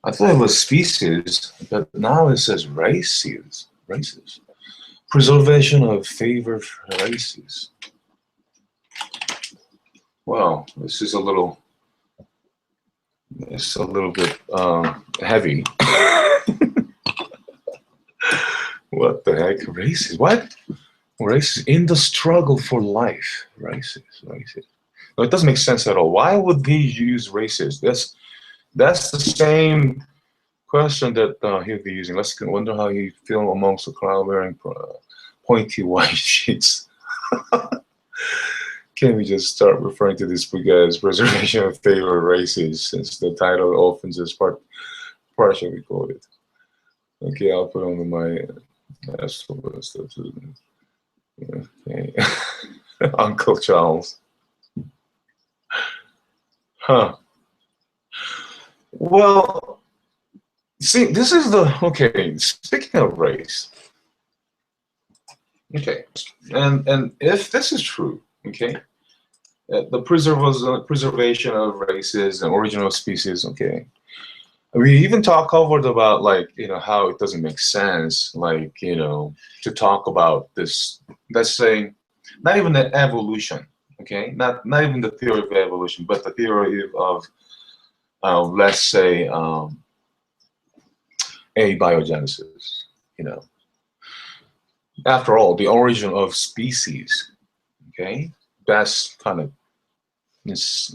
I thought it was species, but now it says races. Races. Preservation of favored races. Well, this is a little. It's a little bit heavy. What the heck? Races? What? Races in the struggle for life. Races. Races. No, it doesn't make sense at all. Why would he use races? That's the same question that he'll be using. Let's wonder how he feel amongst the crowd wearing pointy white sheets. Can we just start referring to this book as Preservation of Favored Races, since the title often just partially quoted? Okay, I'll put on my okay. Uncle Charles. Huh. Well, see, this is the, okay, speaking of race, okay, and if this is true, okay, the preservation of races and original species, okay, we even covered about, like, you know, how it doesn't make sense, like, you know, to talk about this, let's say, not even the evolution, okay? Not even the theory of evolution, but the theory of let's say abiogenesis. You know, after all, the origin of species, okay? That's kind of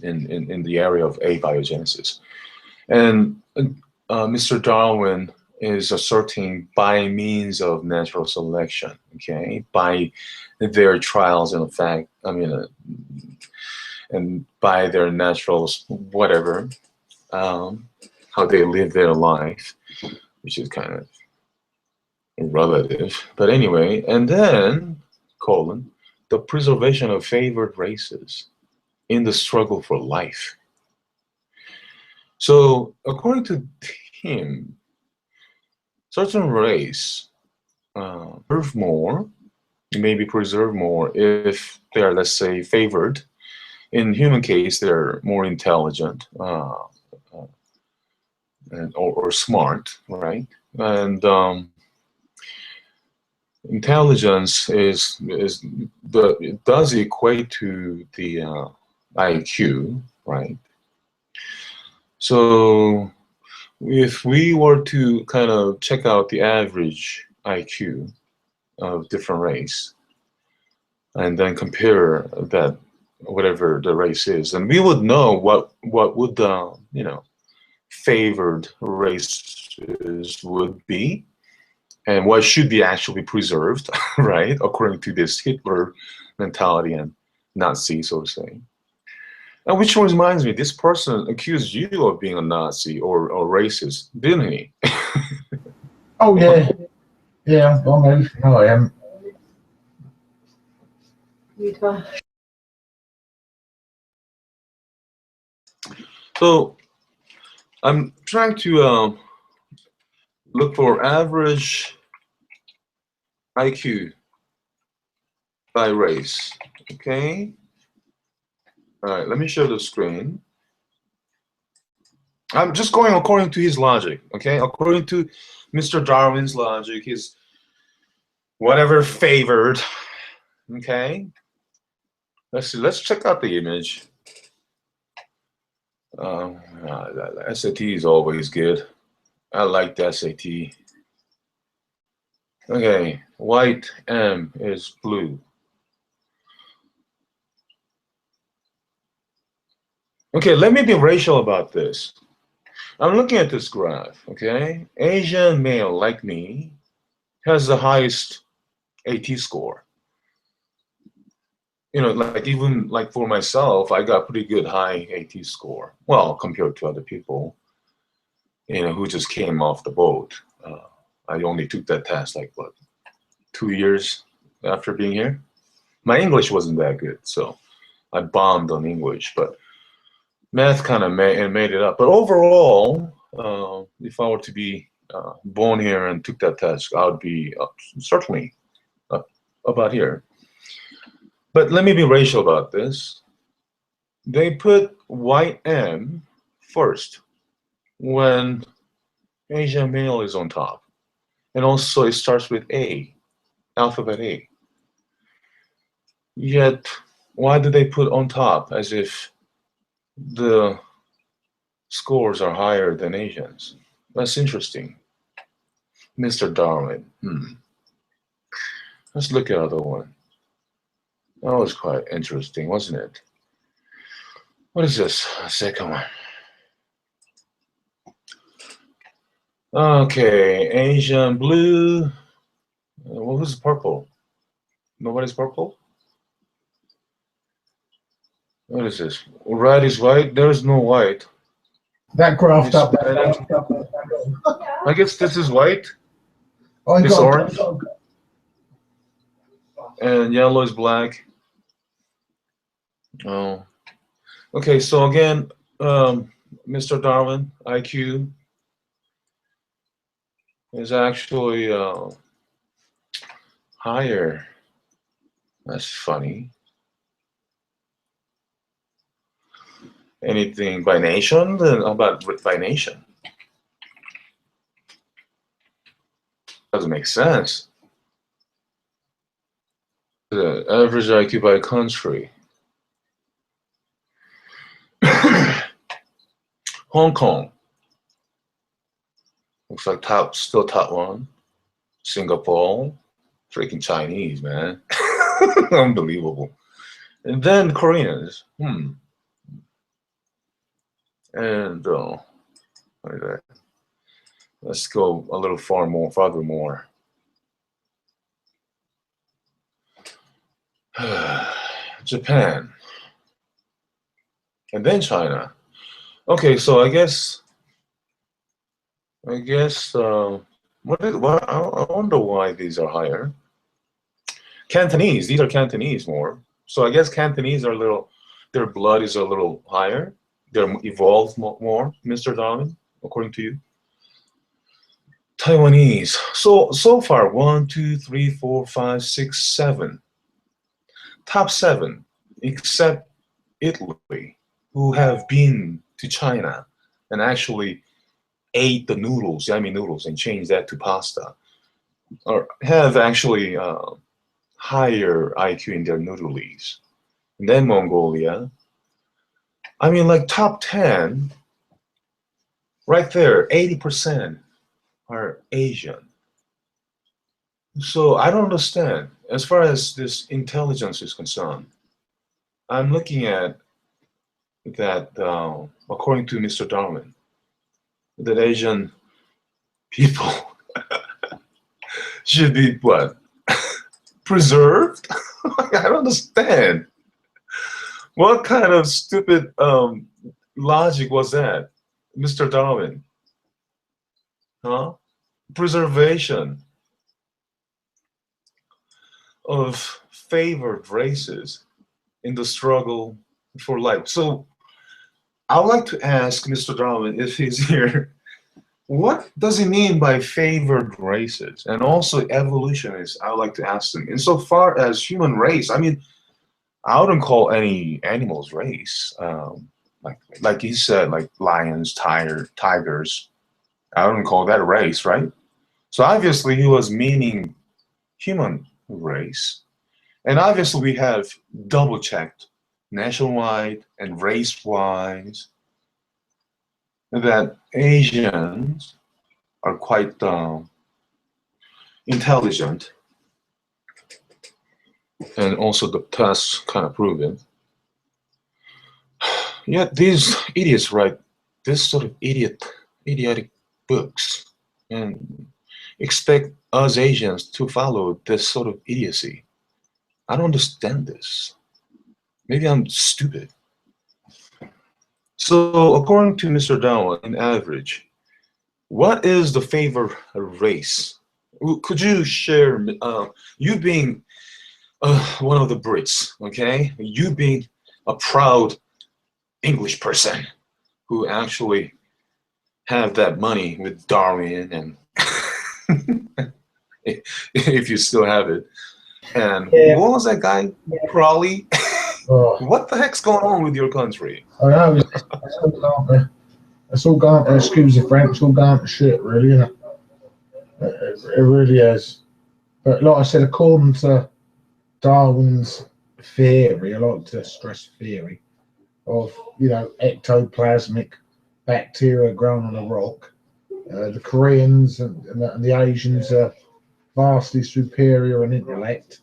in the area of abiogenesis. And Mr. Darwin is asserting by means of natural selection, okay, by their trials and effect, I mean, and by their natural whatever, how they live their life, which is kind of relative. But anyway, and then, colon, the preservation of favored races in the struggle for life. So according to him, certain race preserve more, maybe preserve more if they're, let's say, favored. In human case, they're more intelligent or smart, right? And intelligence it does equate to the IQ, right? So if we were to kind of check out the average IQ of different race and then compare that whatever the race is, and we would know what would you know, favored races would be and what should be actually preserved, right, according to this Hitler mentality and Nazi, so to say. And which reminds me, this person accused you of being a Nazi or racist, didn't he? Oh yeah, yeah. I know. No, I am. So I'm trying to look for average IQ by race. Okay. All right. Let me share the screen. I'm just going according to his logic. Okay. According to Mr. Darwin's logic, his whatever favored. Okay. Let's see. Let's check out the image. SAT is always good. I like the SAT. Okay, white M is blue. Okay, let me be racial about this. I'm looking at this graph, okay? Asian male like me has the highest AT score. You know, like even like for myself, I got pretty good high AT score. Well, compared to other people, you know, who just came off the boat. I only took that test like what, 2 years after being here. My English wasn't that good, so I bombed on English, but math kind of made it up. But overall, if I were to be born here and took that test, I would be certainly about here. But let me be racial about this. They put white M first when Asian male is on top. And also it starts with A, alphabet A. Yet, why do they put on top as if the scores are higher than Asians? That's interesting. Mr. Darwin. Let's look at the other one. That was quite interesting, wasn't it? What is this? Second one. Okay, Asian blue. What was purple? Nobody's purple? What is this? Red is white? There is no white. That graphed up. I guess this is white. I This got orange. And yellow is black. Oh. Okay, so again, Mr. Darwin, IQ is actually higher. That's funny. Anything by nation? Then about by nation? Doesn't make sense. The average IQ by country. Hong Kong looks like still top one. Singapore, freaking Chinese, man. Unbelievable. And then Koreans. And what is that? Let's go a little farther more. Japan. And then China. Okay, so I guess I wonder why these are higher. Cantonese, these are Cantonese more. So I guess Cantonese are their blood is a little higher. They're evolved more, Mr. Darwin, according to you. Taiwanese. So far, 1, 2, 3, 4, 5, 6, 7. Top 7, except Italy, who have been to China and actually ate the noodles, yummy noodles, and changed that to pasta, or have actually higher IQ in their noodlies. And then Mongolia. I mean, like top 10, right there, 80% are Asian. So I don't understand. As far as this intelligence is concerned, I'm looking at that, according to Mr. Darwin, that Asian people should be what? Preserved? I don't understand. What kind of stupid logic was that, Mr. Darwin? Huh? Preservation of favored races in the struggle for life. So I would like to ask Mr. Darwin, if he's here, what does he mean by favored races? And also evolutionists, I would like to ask them. Insofar as human race, I mean, I wouldn't call any animals race. Like he said, like lions, tigers. I wouldn't call that race, right? So obviously he was meaning human race. And obviously we have double-checked nationwide and race-wise that Asians are quite intelligent, and also the tests kind of prove it. Yet these idiots write this sort of idiotic books and expect us Asians to follow this sort of idiocy. I don't understand this. Maybe I'm stupid. So according to Mr. Darwin, in average, what is the favorite race? Could you share, you being one of the Brits, okay? You being a proud English person who actually have that money with Darwin, and if you still have it. And Yeah. what was that guy? Crawley? What the heck's going on with your country? I know, it's all gone to, excuse the French, it's all gone to shit, really, isn't it? It really is. But like I said, according to Darwin's theory, I like to stress theory, of, ectoplasmic bacteria grown on a rock, the Koreans and the Asians are vastly superior in intellect.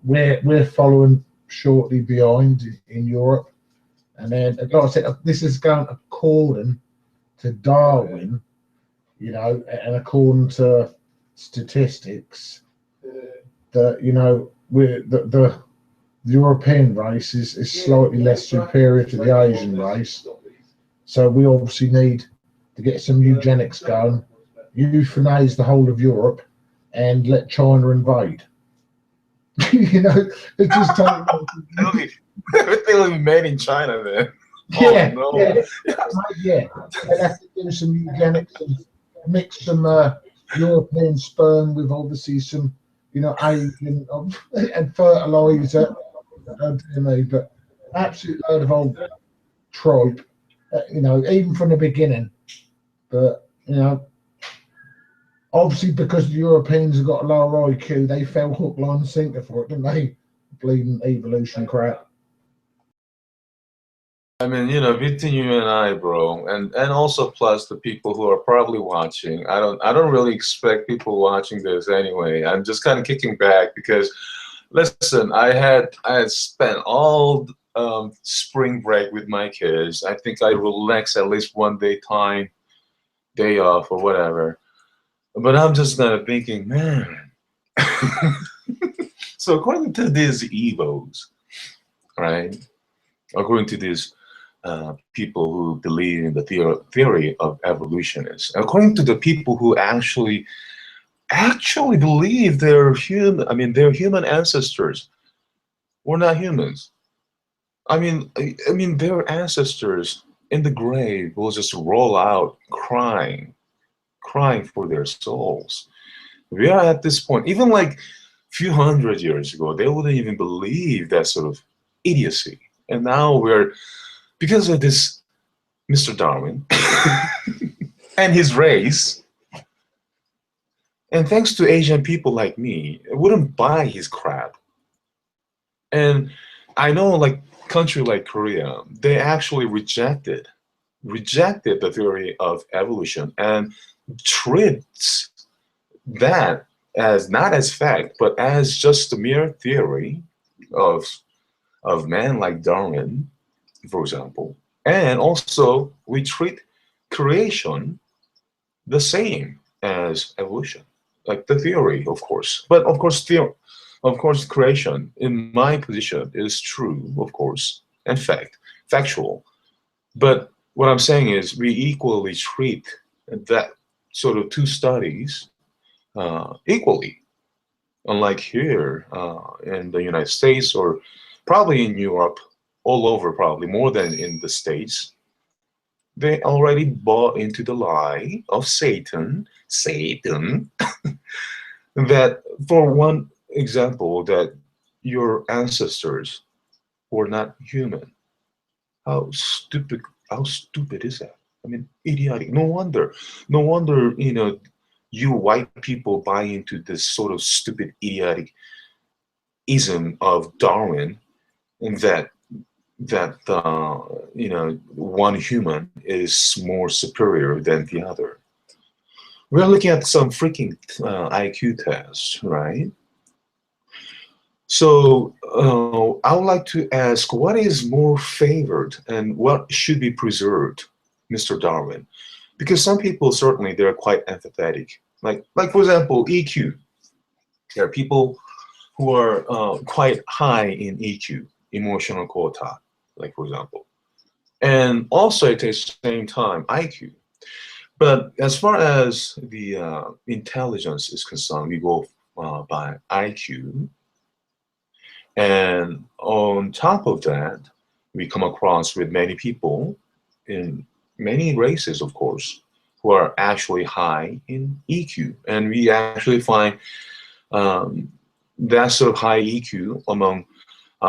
We're following shortly behind in Europe, and then, like I said, this is going according to Darwin, and according to statistics, that we're the European race is slightly less superior to the Asian race, so we obviously need to get some eugenics going, euthanize the whole of Europe, and let China invade. It's just Everything will be made in China then. Yeah, oh, no. yeah. They'd have to do some eugenics and mix some European sperm with obviously some, Asian and fertilizer. But absolute load of old tripe, even from the beginning. But obviously because the Europeans have got a lower IQ, they fell hook, line, and sinker for it, didn't they? Bleeding evolution crap. I mean, you know, between you and I, bro, and also plus the people who are probably watching. I don't really expect people watching this anyway. I'm just kind of kicking back because, listen, I had spent all spring break with my kids. I think I relaxed at least one day off or whatever. But I'm just kind of thinking, man. So according to these evos, right? According to these people who believe in the theory of evolutionists, according to the people who actually believe they're human, I mean, their human ancestors were not humans. I mean, their ancestors in the grave will just roll out crying for their souls. We are at this point, even like few hundred years ago, they wouldn't even believe that sort of idiocy. And now because of this Mr. Darwin and his race, and thanks to Asian people like me, I wouldn't buy his crap. And I know like country like Korea, they actually rejected the theory of evolution and treats that as not as fact, but as just a mere theory of man like Darwin, for example. And also we treat creation the same as evolution, like the theory, of course. But of course, creation, in my position, is true, of course, and factual. But what I'm saying is we equally treat that sort of two studies equally. Unlike here in the United States or probably in Europe, all over probably more than in the States, they already bought into the lie of Satan, that for one example, that your ancestors were not human. How stupid! How stupid is that? I mean, idiotic. No wonder, you know, you white people buy into this sort of stupid, idiotic ism of Darwin, and that you know, one human is more superior than the other. We're looking at some freaking IQ tests, right? So I would like to ask, what is more favored and what should be preserved, Mr. Darwin? Because some people certainly they're quite empathetic. Like for example, EQ. There are people who are quite high in EQ, emotional quota, like for example, and also at the same time IQ. But as far as the intelligence is concerned, we go by IQ. And on top of that, we come across with many people in many races, of course, who are actually high in EQ. And we actually find um, that sort of high EQ among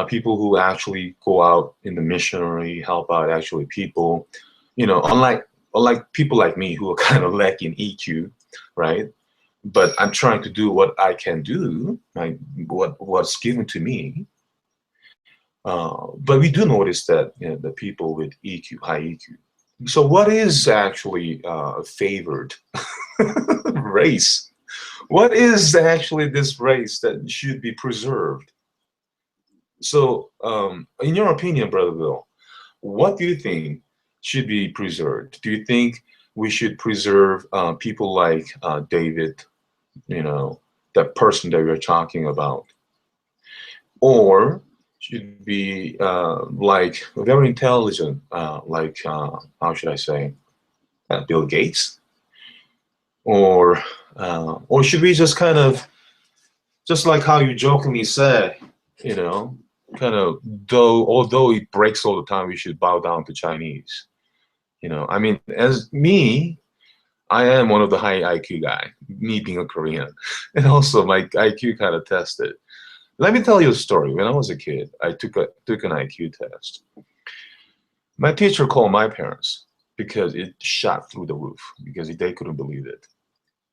people who actually go out in the missionary, help out actually people, you know, unlike people like me who are kind of lacking EQ, right? But I'm trying to do what I can do, right? What's given to me. But we do notice that, you know, the people with EQ, high EQ. So what is actually favored race? What is actually this race that should be preserved? So, in your opinion, Brother Bill, what do you think should be preserved? Do you think we should preserve people like David, you know, that person that we're talking about? Or should be like very intelligent, like, how should I say, Bill Gates? Or should we just kind of, just like how you jokingly said, you know, kind of, although it breaks all the time, we should bow down to Chinese. You know, I mean, as me, I am one of the high IQ guy, me being a Korean, and also my IQ kind of tested. Let me tell you a story. When I was a kid, I took an IQ test. My teacher called my parents because it shot through the roof because they couldn't believe it.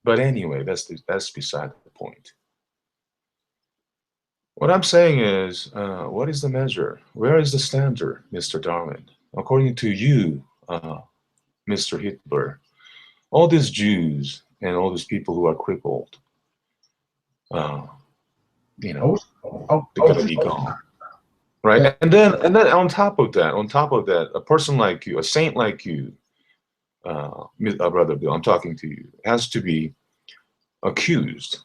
But anyway, that's beside the point. What I'm saying is, what is the measure? Where is the standard, Mr. Darwin? According to you, Mr. Hitler, all these Jews and all these people who are crippled, you know, they're gonna be gone, right? Yeah. And then on top of that, a person like you, a saint like you, Brother Bill, I'm talking to you, has to be accused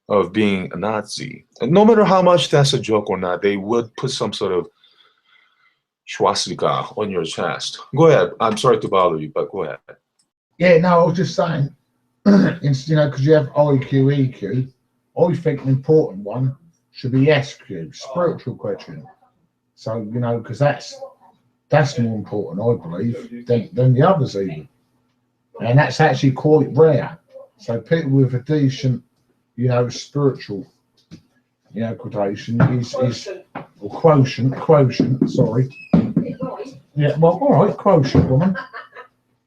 of being a Nazi. And no matter how much that's a joke or not, they would put some sort of swastika on your chest. Go ahead. I'm sorry to bother you, but go ahead. Yeah, no, I was just saying, it's, you know, because you have IQ, EQ, I think an important one should be SQ, spiritual question. So, you know, because that's more important, I believe, than the others even. And that's actually quite rare. So people with a decent, you know, spiritual, you know, quotation is or quotient, sorry. Yeah, well, all right, quotient, woman.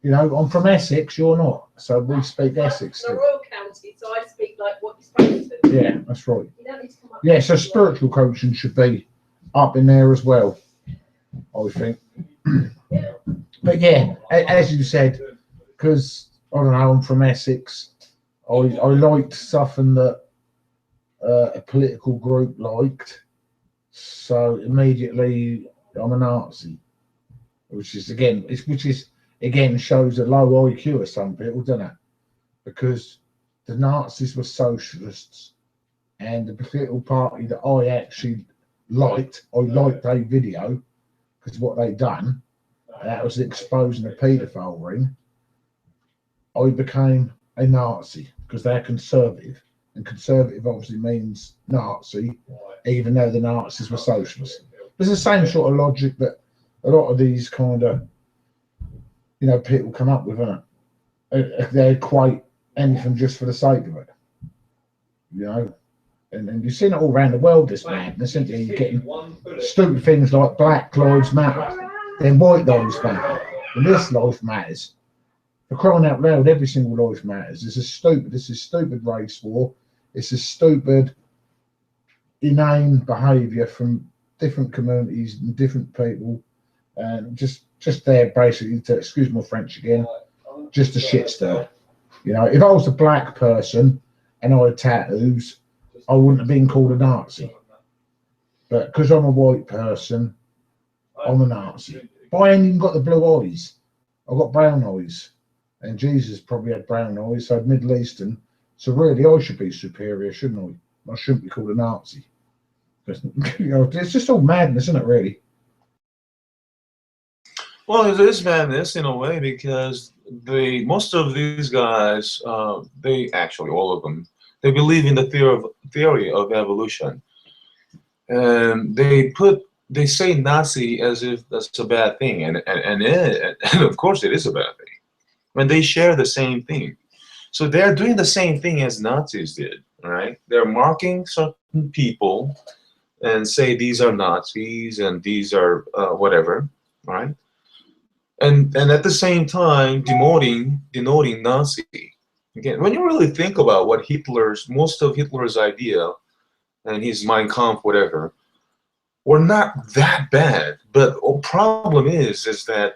You know, I'm from Essex, you're not. So we speak Essex. The Royal County, so I speak like what you're supposed to. Yeah, that's right. You don't need to come up Yeah, so spiritual quotient should be up in there as well, I think. But yeah, as you said, because I don't know, I'm from Essex. I liked something that a political group liked, so immediately I'm a Nazi, which is again shows a low IQ of some people, doesn't it? Because the Nazis were socialists, and the political party that I actually liked a video because what they done, that was exposing a paedophile ring. I became a Nazi because they're conservative, and conservative obviously means Nazi, even though the Nazis were socialists. It's the same sort of logic that a lot of these kind of, you know, people come up with, isn't it? They equate anything just for the sake of it, you know. And you've seen it all around the world, this madness, isn't you? You're getting stupid things like Black Lives Matter, then White Lives Matter, and this life matters. For crying out loud, every single life matters. This is stupid race war. It's a stupid, inane behaviour from different communities and different people, and just there basically to, excuse my French again, just a shit stir. You know, if I was a black person and I had tattoos, I wouldn't have been called a Nazi. But because I'm a white person, I'm a Nazi. But I ain't even got the blue eyes. I've got brown eyes. And Jesus probably had brown eyes, so Middle Eastern. So really, I should be superior, shouldn't I? I shouldn't be called a Nazi. But, you know, it's just all madness, isn't it, really? Well, it is madness in a way because most of these guys, they actually all of them, they believe in the theory of evolution, and they say Nazi as if that's a bad thing, and of course it is a bad thing. When they share the same thing, so they're doing the same thing as Nazis did, right? They're marking certain people and say these are Nazis and these are whatever, right? And at the same time denoting Nazi. Again, when you really think about what most of Hitler's idea and his Mein Kampf, whatever, were not that bad. But the problem is that,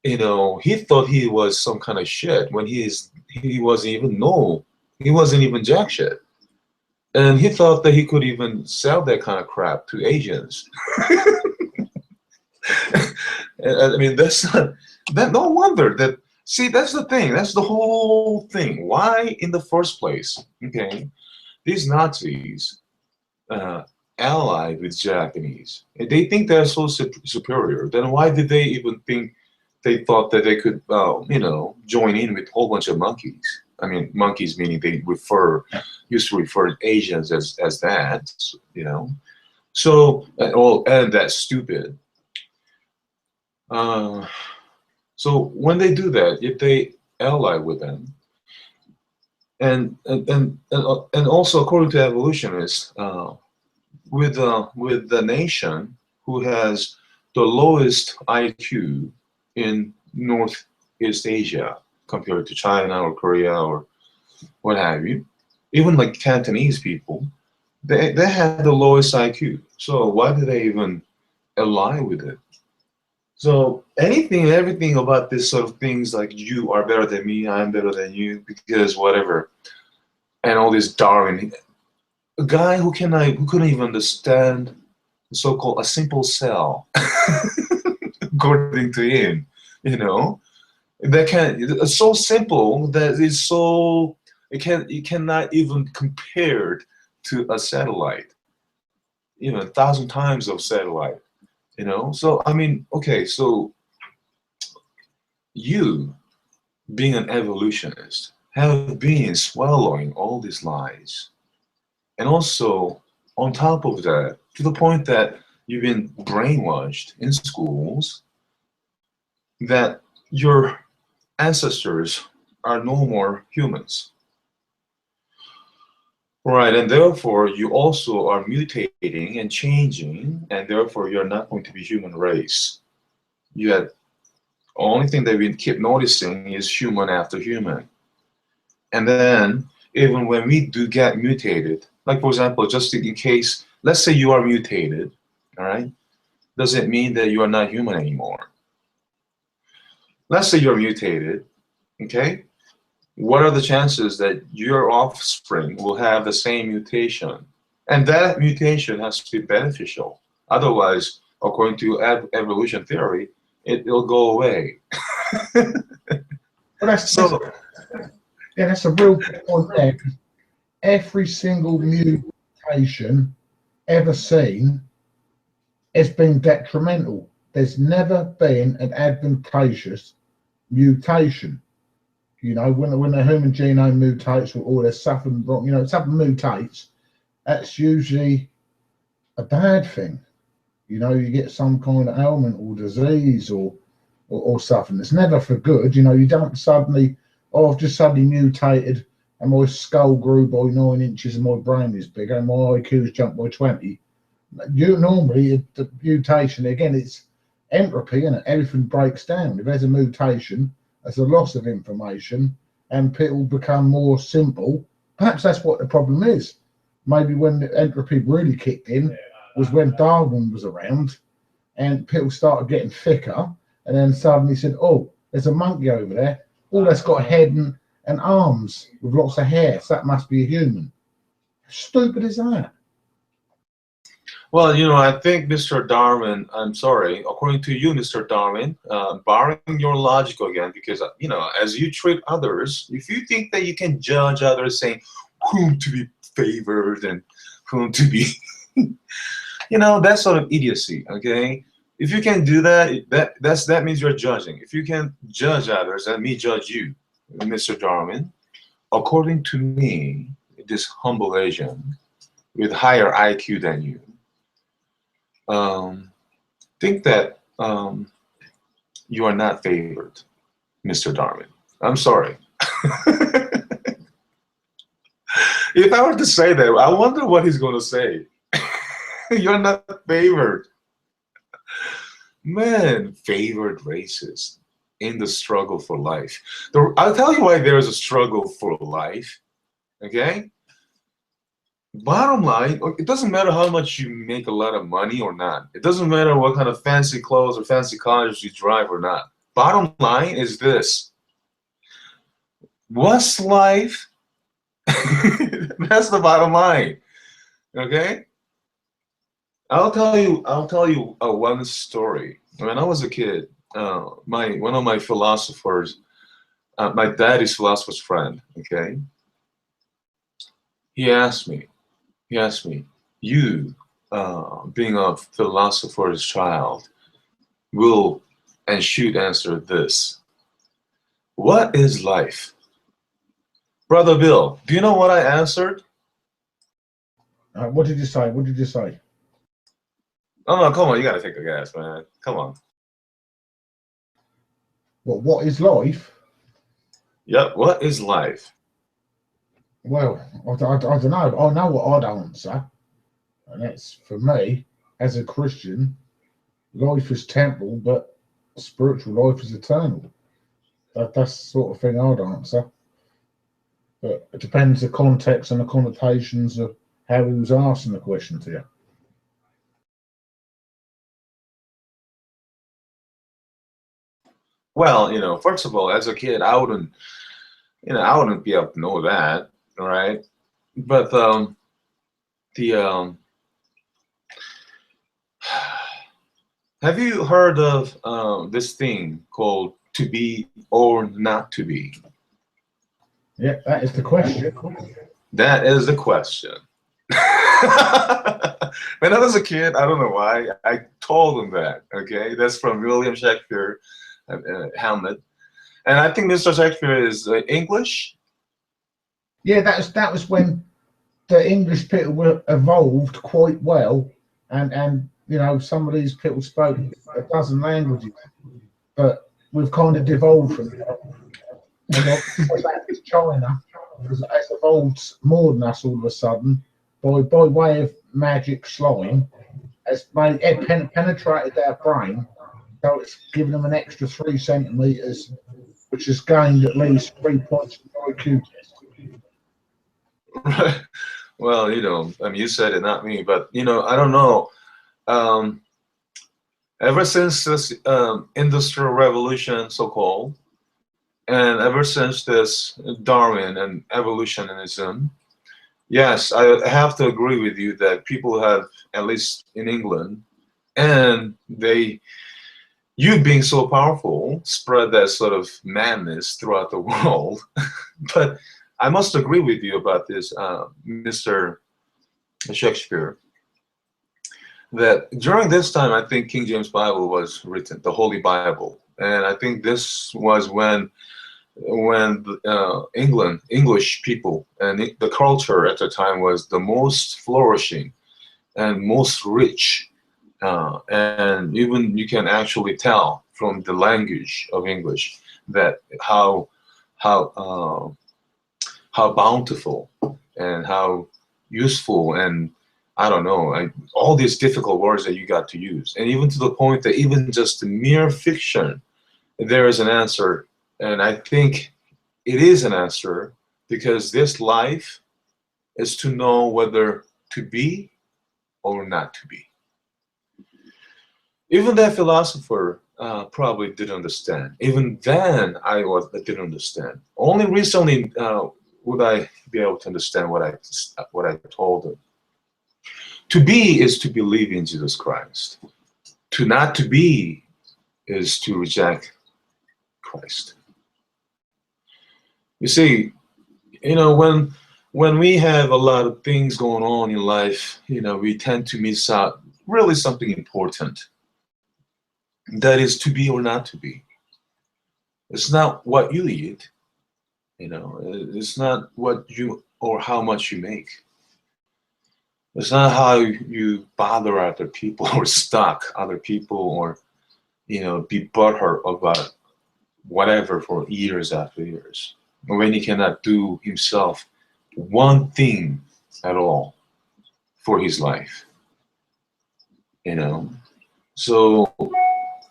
you know, he thought he was some kind of shit when he wasn't even jack shit. And he thought that he could even sell that kind of crap to Asians. I mean, no wonder that, see, that's the thing, that's the whole thing. Why in the first place, okay, these Nazis allied with Japanese, they think they're so superior, then why did they even think, they thought that they could, you know, join in with a whole bunch of monkeys? I mean, monkeys meaning they used to refer Asians as that, you know. So, and that's stupid. So when they do that, if they ally with them, and also according to evolutionists, with the nation who has the lowest IQ in Northeast Asia compared to China or Korea or what have you. Even like Cantonese people, they had the lowest IQ. So why do they even ally with it? So anything and everything about this sort of things like you are better than me, I'm better than you, because whatever, and all this Darwin, a guy who couldn't even understand so-called a simple cell, according to him, you know, that it's so simple that it cannot even compared to a satellite, you know, 1,000 times of satellite, you know. So I mean, okay, so you being an evolutionist have been swallowing all these lies, and also on top of that, to the point that you've been brainwashed in schools that your ancestors are no more humans. Right, and therefore you also are mutating and changing, and therefore you're not going to be human race. You had only thing that we keep noticing is human after human. And then even when we do get mutated, like for example, just in case, let's say you are mutated, all right, does it mean that you are not human anymore? Let's say you're mutated, okay? What are the chances that your offspring will have the same mutation? And that mutation has to be beneficial. Otherwise, according to evolution theory, it'll go away. Well, that's a real point there. Every single mutation ever seen has been detrimental. There's never been an advantageous mutation. You know, when the human genome mutates or there's something wrong, you know, something mutates, that's usually a bad thing. You know, you get some kind of ailment or disease or something. It's never for good. You know, you don't suddenly, oh, I've just suddenly mutated and my skull grew by 9 inches and my brain is bigger and my IQ's jumped by 20. You normally, the mutation, again, it's entropy and everything breaks down. If there's a mutation, there's a loss of information and people become more simple. Perhaps that's what the problem is. Maybe when the entropy really kicked in was when Darwin was around and people started getting thicker and then suddenly said, oh, there's a monkey over there. Oh, that's got a head and arms with lots of hair. So that must be a human. How stupid is that? Well, you know, I think Mr. Darwin, I'm sorry, according to you, Mr. Darwin, borrowing your logic again, because, you know, as you treat others, if you think that you can judge others saying whom to be favored and whom to be, you know, that's sort of idiocy, okay? If you can do that, that means you're judging. If you can judge others, let me judge you, Mr. Darwin. According to me, this humble Asian with higher IQ than you, think that you are not favored, Mr. Darwin. I'm sorry. If I were to say that, I wonder what he's going to say. You're not favored. Man, favored races in the struggle for life. I'll tell you why there is a struggle for life, okay? Bottom line, it doesn't matter how much you make a lot of money or not. It doesn't matter what kind of fancy clothes or fancy cars you drive or not. Bottom line is this. What's life? That's the bottom line. Okay? I'll tell you one story. When I was a kid, one of my philosophers, my daddy's philosopher's friend, okay? He asked me, you, being a philosopher's child, will and should answer this. What is life? Brother Bill, do you know what I answered? What did you say? What did you say? Oh, no, come on, you got to take a guess, man. Come on. What is life? Yep, what is life? Well, I don't know. I know what I'd answer. And that's, for me, as a Christian, life is temporal, but spiritual life is eternal. That's the sort of thing I'd answer. But it depends the context and the connotations of how he was asking the question to you. Well, first of all, as a kid, I wouldn't be able to know that, right? But the have you heard of this thing called to be or not to be? Yeah, that is the question. That is the question. When I was a kid, I don't know why, I told them that, okay? That's from William Shakespeare, Hamlet. And I think Mr. Shakespeare is English. Yeah, that was when the English people were evolved quite well, and some of these people spoke a dozen languages, but we've kind of devolved from it. And like China has evolved more than us all of a sudden by way of magic slime, has penetrated their brain, so it's given them an extra 3 centimeters, which has gained at least 3 points in the IQ test. Well, I mean, you said it, not me, but I don't know. Ever since this industrial revolution, so-called, and ever since this Darwin and evolutionism, yes, I have to agree with you that people have, at least in England, and you being so powerful, spread that sort of madness throughout the world. But I must agree with you about this, Mr. Shakespeare, that during this time, I think King James Bible was written, the Holy Bible. And I think this was when English people and the culture at the time was the most flourishing and most rich. And even you can actually tell from the language of English that how bountiful and how useful, and I don't know, all these difficult words that you got to use, and even to the point that even just the mere fiction, there is an answer. And I think it is an answer, because this life is to know whether to be or not to be. Even that philosopher probably didn't understand. Even then, I didn't understand. Only recently would I be able to understand what I told him. To be is to believe in Jesus Christ. To not to be is to reject Christ. You see, when we have a lot of things going on in life, we tend to miss out really something important. That is to be or not to be. It's not what you eat, it's not what you or how much you make. It's not how you bother other people or stalk other people or, be butthurt about whatever for years after years. When he cannot do himself one thing at all for his life, So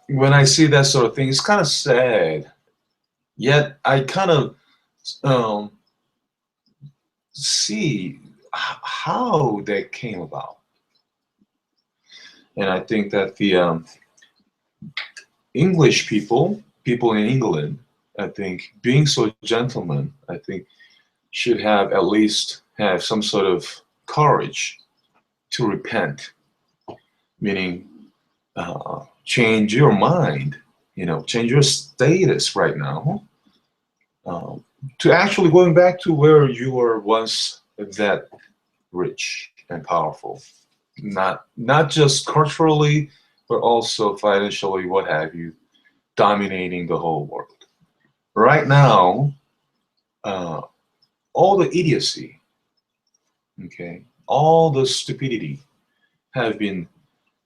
when I see that sort of thing, it's kind of sad. Yet I kind of see how that came about. And I think that the English people in England, I think, being so gentlemen, I think, should have at least have some sort of courage to repent, meaning change your mind, change your status right now, to actually going back to where you were once that rich and powerful, not just culturally, but also financially, what have you, dominating the whole world. Right now, all the idiocy, okay, all the stupidity have been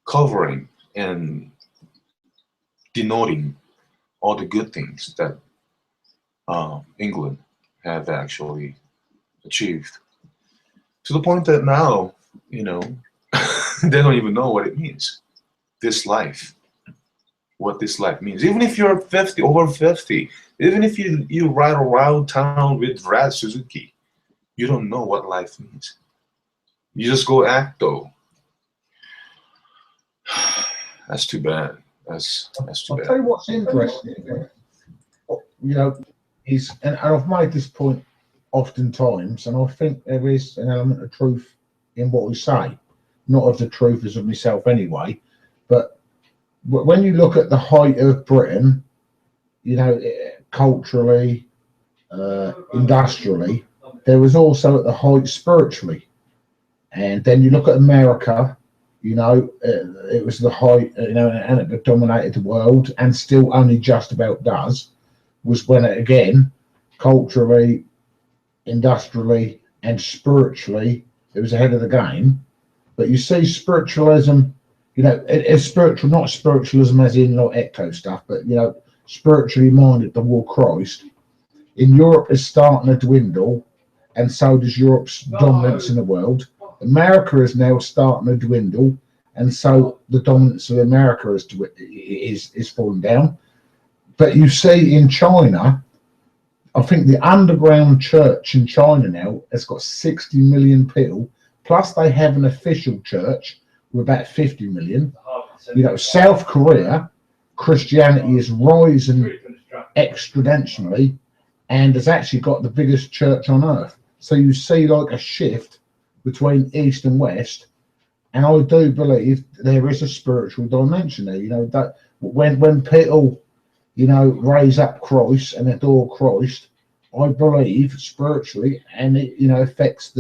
covering and denoting all the good things that England have actually achieved, to the point that now, they don't even know what it means, this life, what this life means. Even if you're 50, over 50, even if you ride around town with red Suzuki, you don't know what life means. You just go act though. That's too bad. That's too I'll bad. tell you what's interesting. You know, is and I've made this point oftentimes, and I think there is an element of truth in what we say. Not of the truth as of myself anyway, but when you look at the height of Britain, you know, culturally, industrially, there was also at the height spiritually. And then you look at America, you know, it was the height, you know, and it dominated the world and still only just about does, was when it again, culturally, industrially, and spiritually, it was ahead of the game. But you see spiritualism, you know, it's spiritual, not spiritualism as in like ecto stuff, but, you know, spiritually minded toward Christ. In Europe is starting to dwindle, and so does Europe's dominance in the world. America is now starting to dwindle, and so the dominance of America is falling down. But you see in China, I think the underground church in China now has got 60 million people, plus they have an official church with about 50 million. You know, South Korea, Christianity is rising exponentially and has actually got the biggest church on earth. So you see like a shift between East and West, and I do believe there is a spiritual dimension there. You know, that when people, you know, raise up Christ and adore Christ, I believe spiritually, and it, you know, affects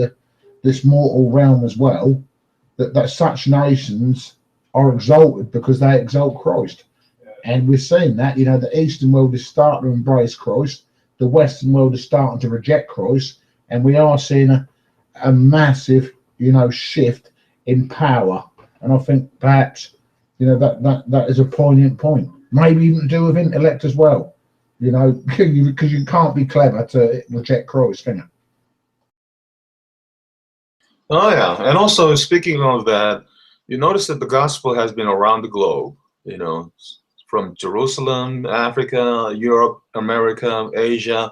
this mortal realm as well, that such nations are exalted because they exalt Christ. And we're seeing that, you know, the Eastern world is starting to embrace Christ, the Western world is starting to reject Christ, and we are seeing a massive, you know, shift in power. And I think perhaps, you know, that is a poignant point. Maybe even to do with intellect as well, you know, because you can't be clever to reject Christ, can you? Oh yeah, and also speaking of that, you notice that the gospel has been around the globe. You know, from Jerusalem, Africa, Europe, America, Asia.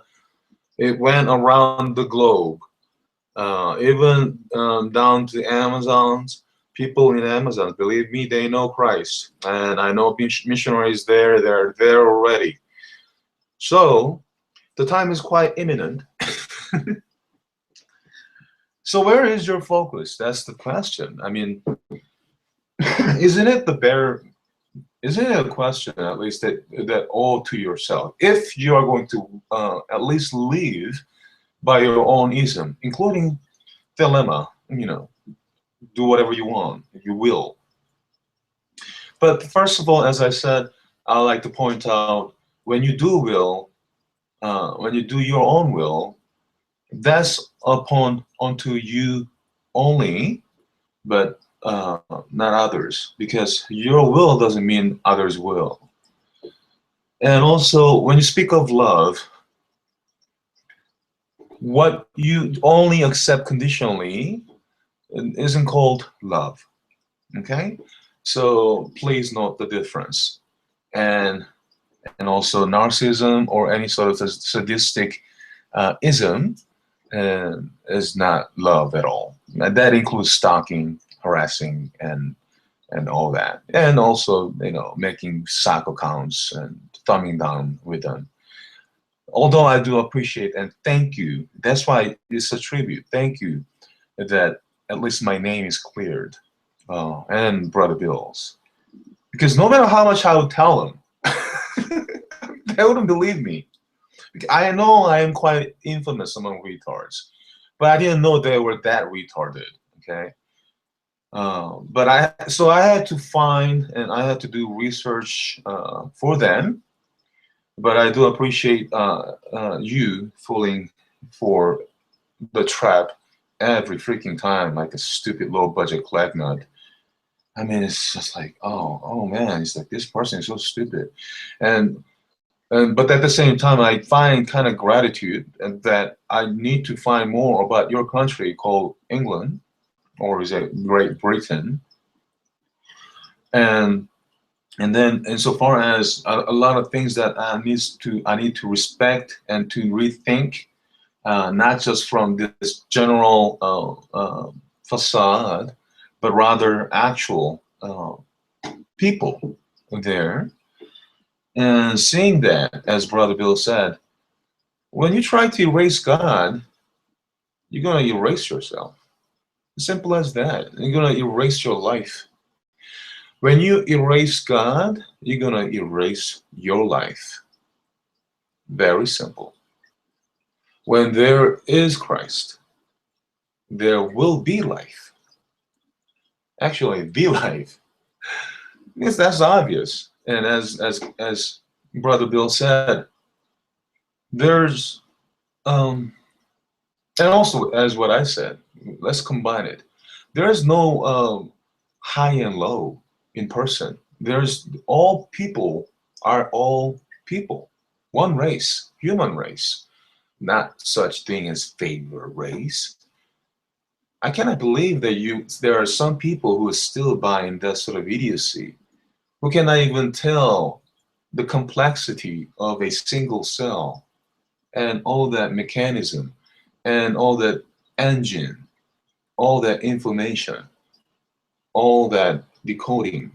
It went around the globe, even down to Amazons. People in Amazon, believe me, they know Christ, and I know missionaries there. They're there already. So the time is quite imminent. So where is your focus? That's the question. I mean, isn't it a question at least that all to yourself? If you are going to at least live by your own ism, including dilemma, you know, do whatever you want, if you will. But first of all, as I said, I like to point out when you do will, when you do your own will, that's onto you only, but not others, because your will doesn't mean others will. And also, when you speak of love, what you only accept conditionally isn't called love. Okay, so please note the difference. And also narcissism or any sort of sadistic ism is not love at all. And that includes stalking, harassing, and all that, and also, you know, making sock accounts and thumbing down with them. Although I do appreciate and thank you, that's why it's a tribute. Thank you that at least my name is cleared, and Brother Bill's, because no matter how much I would tell them, they wouldn't believe me. I know I am quite infamous among retards, but I didn't know they were that retarded. Okay, but I had to find and I had to do research for them. But I do appreciate you falling for the trap every freaking time, like a stupid low budget clap nut. I mean, it's just like, oh man, it's like this person is so stupid, and but at the same time, I find kind of gratitude that I need to find more about your country called England, or is it Great Britain, and then insofar as a lot of things that I need to respect and to rethink not just from this general facade, but rather actual people there. And seeing that, as Brother Bill said, when you try to erase God, you're going to erase yourself. Simple as that. You're going to erase your life. When you erase God, you're going to erase your life. Very simple. When there is Christ, there will be life. Actually, the life. Yes, that's obvious. And as Brother Bill said, there's and also as what I said, let's combine it. There is no high and low in person. There's all people are all people. One race, human race. Not such thing as favor race. I cannot believe that there are some people who are still buying that sort of idiocy, who cannot even tell the complexity of a single cell and all that mechanism and all that engine, all that information, all that decoding.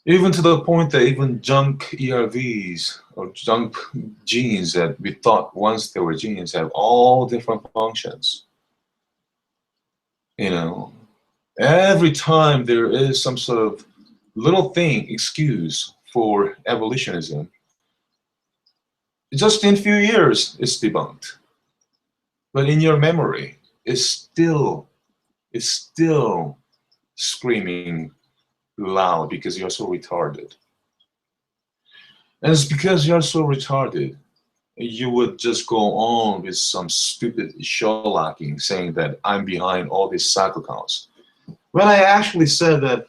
Even to the point that even junk ERVs or junk genes that we thought once they were genes have all different functions. You know, every time there is some sort of little thing excuse for evolutionism, just in a few years it's debunked. But in your memory, it's still screaming loud because you're so retarded. And it's because you're so retarded, you would just go on with some stupid shellacking saying that I'm behind all these cycle counts. When I actually said that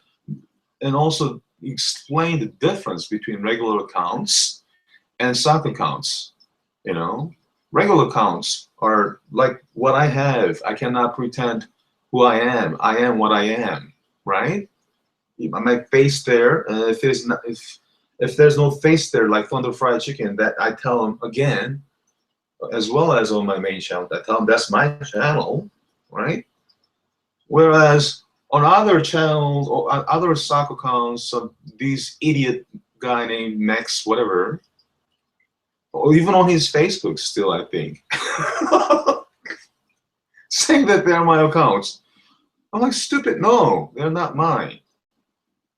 and also explained the difference between regular counts and cycle counts, you know, regular counts are like what I have. I cannot pretend who I am. I am what I am, right? My face there, if there's no face there, like Thunder Fried Chicken, that I tell them again, as well as on my main channel, I tell them that's my channel, right? Whereas on other channels or other soccer accounts, these idiot guy named Max, whatever, or even on his Facebook still, I think, saying that they're my accounts. I'm like, stupid, no, they're not mine,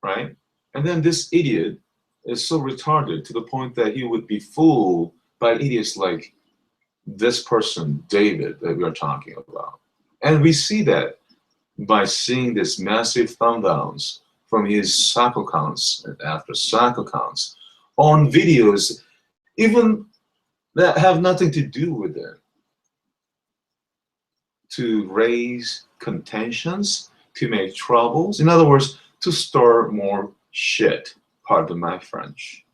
right? And then this idiot is so retarded to the point that he would be fooled by idiots like this person, David, that we are talking about. And we see that by seeing this massive thumb downs from his soccer accounts and after soccer accounts on videos, even that have nothing to do with it, to raise contentions, to make troubles. In other words, to store more shit, pardon my French.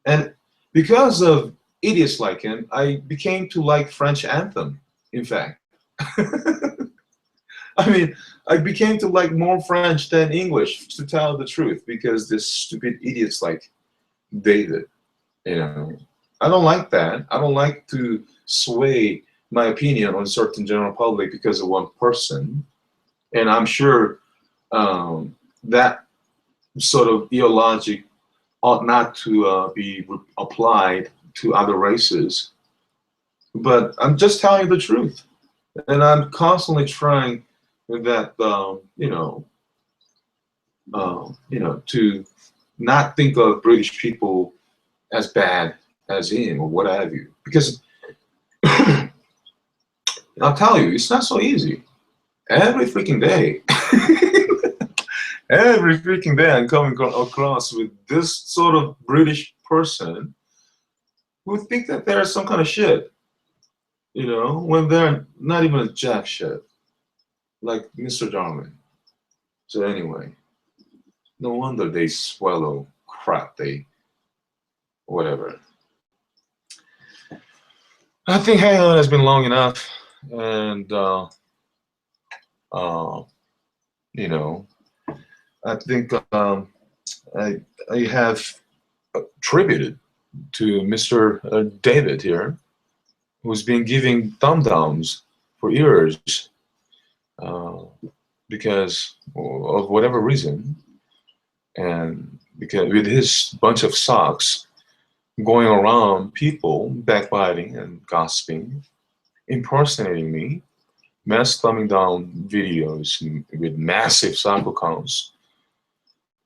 And because of idiots like him, I became to like French anthem, in fact. I mean, I became to like more French than English, to tell the truth, because this stupid idiots like David, you know. I don't like that. I don't like to sway my opinion on certain general public because of one person. And I'm sure that sort of ideology ought not to be applied to other races. But I'm just telling you the truth. And I'm constantly trying that, to not think of British people as bad as him or what have you. Because I'll tell you, it's not so easy. Every freaking day, every freaking day I'm coming across with this sort of British person who think that they're some kind of shit, you know, when they're not even a jack shit, like Mr. Darwin. So anyway, no wonder they swallow crap, whatever. I think hanging on has been long enough, and you know, I think I have attributed to Mr. David here who's been giving thumb downs for years uh, because of whatever reason, and because with his bunch of socks going around people backbiting and gossiping, impersonating me, mass thumbing down videos with massive sock accounts,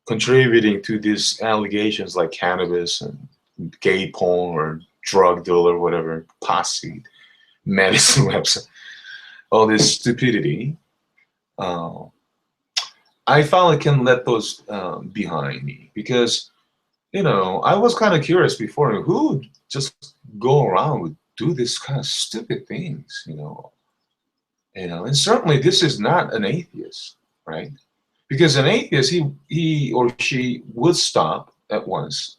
contributing to these allegations like cannabis and gay porn or drug dealer, whatever, posse, medicine website, all this stupidity. Uh, I finally can let those behind me because, I was kind of curious before who would just go around with do this kind of stupid things. And certainly this is not an atheist, right? Because an atheist, he or she would stop at once,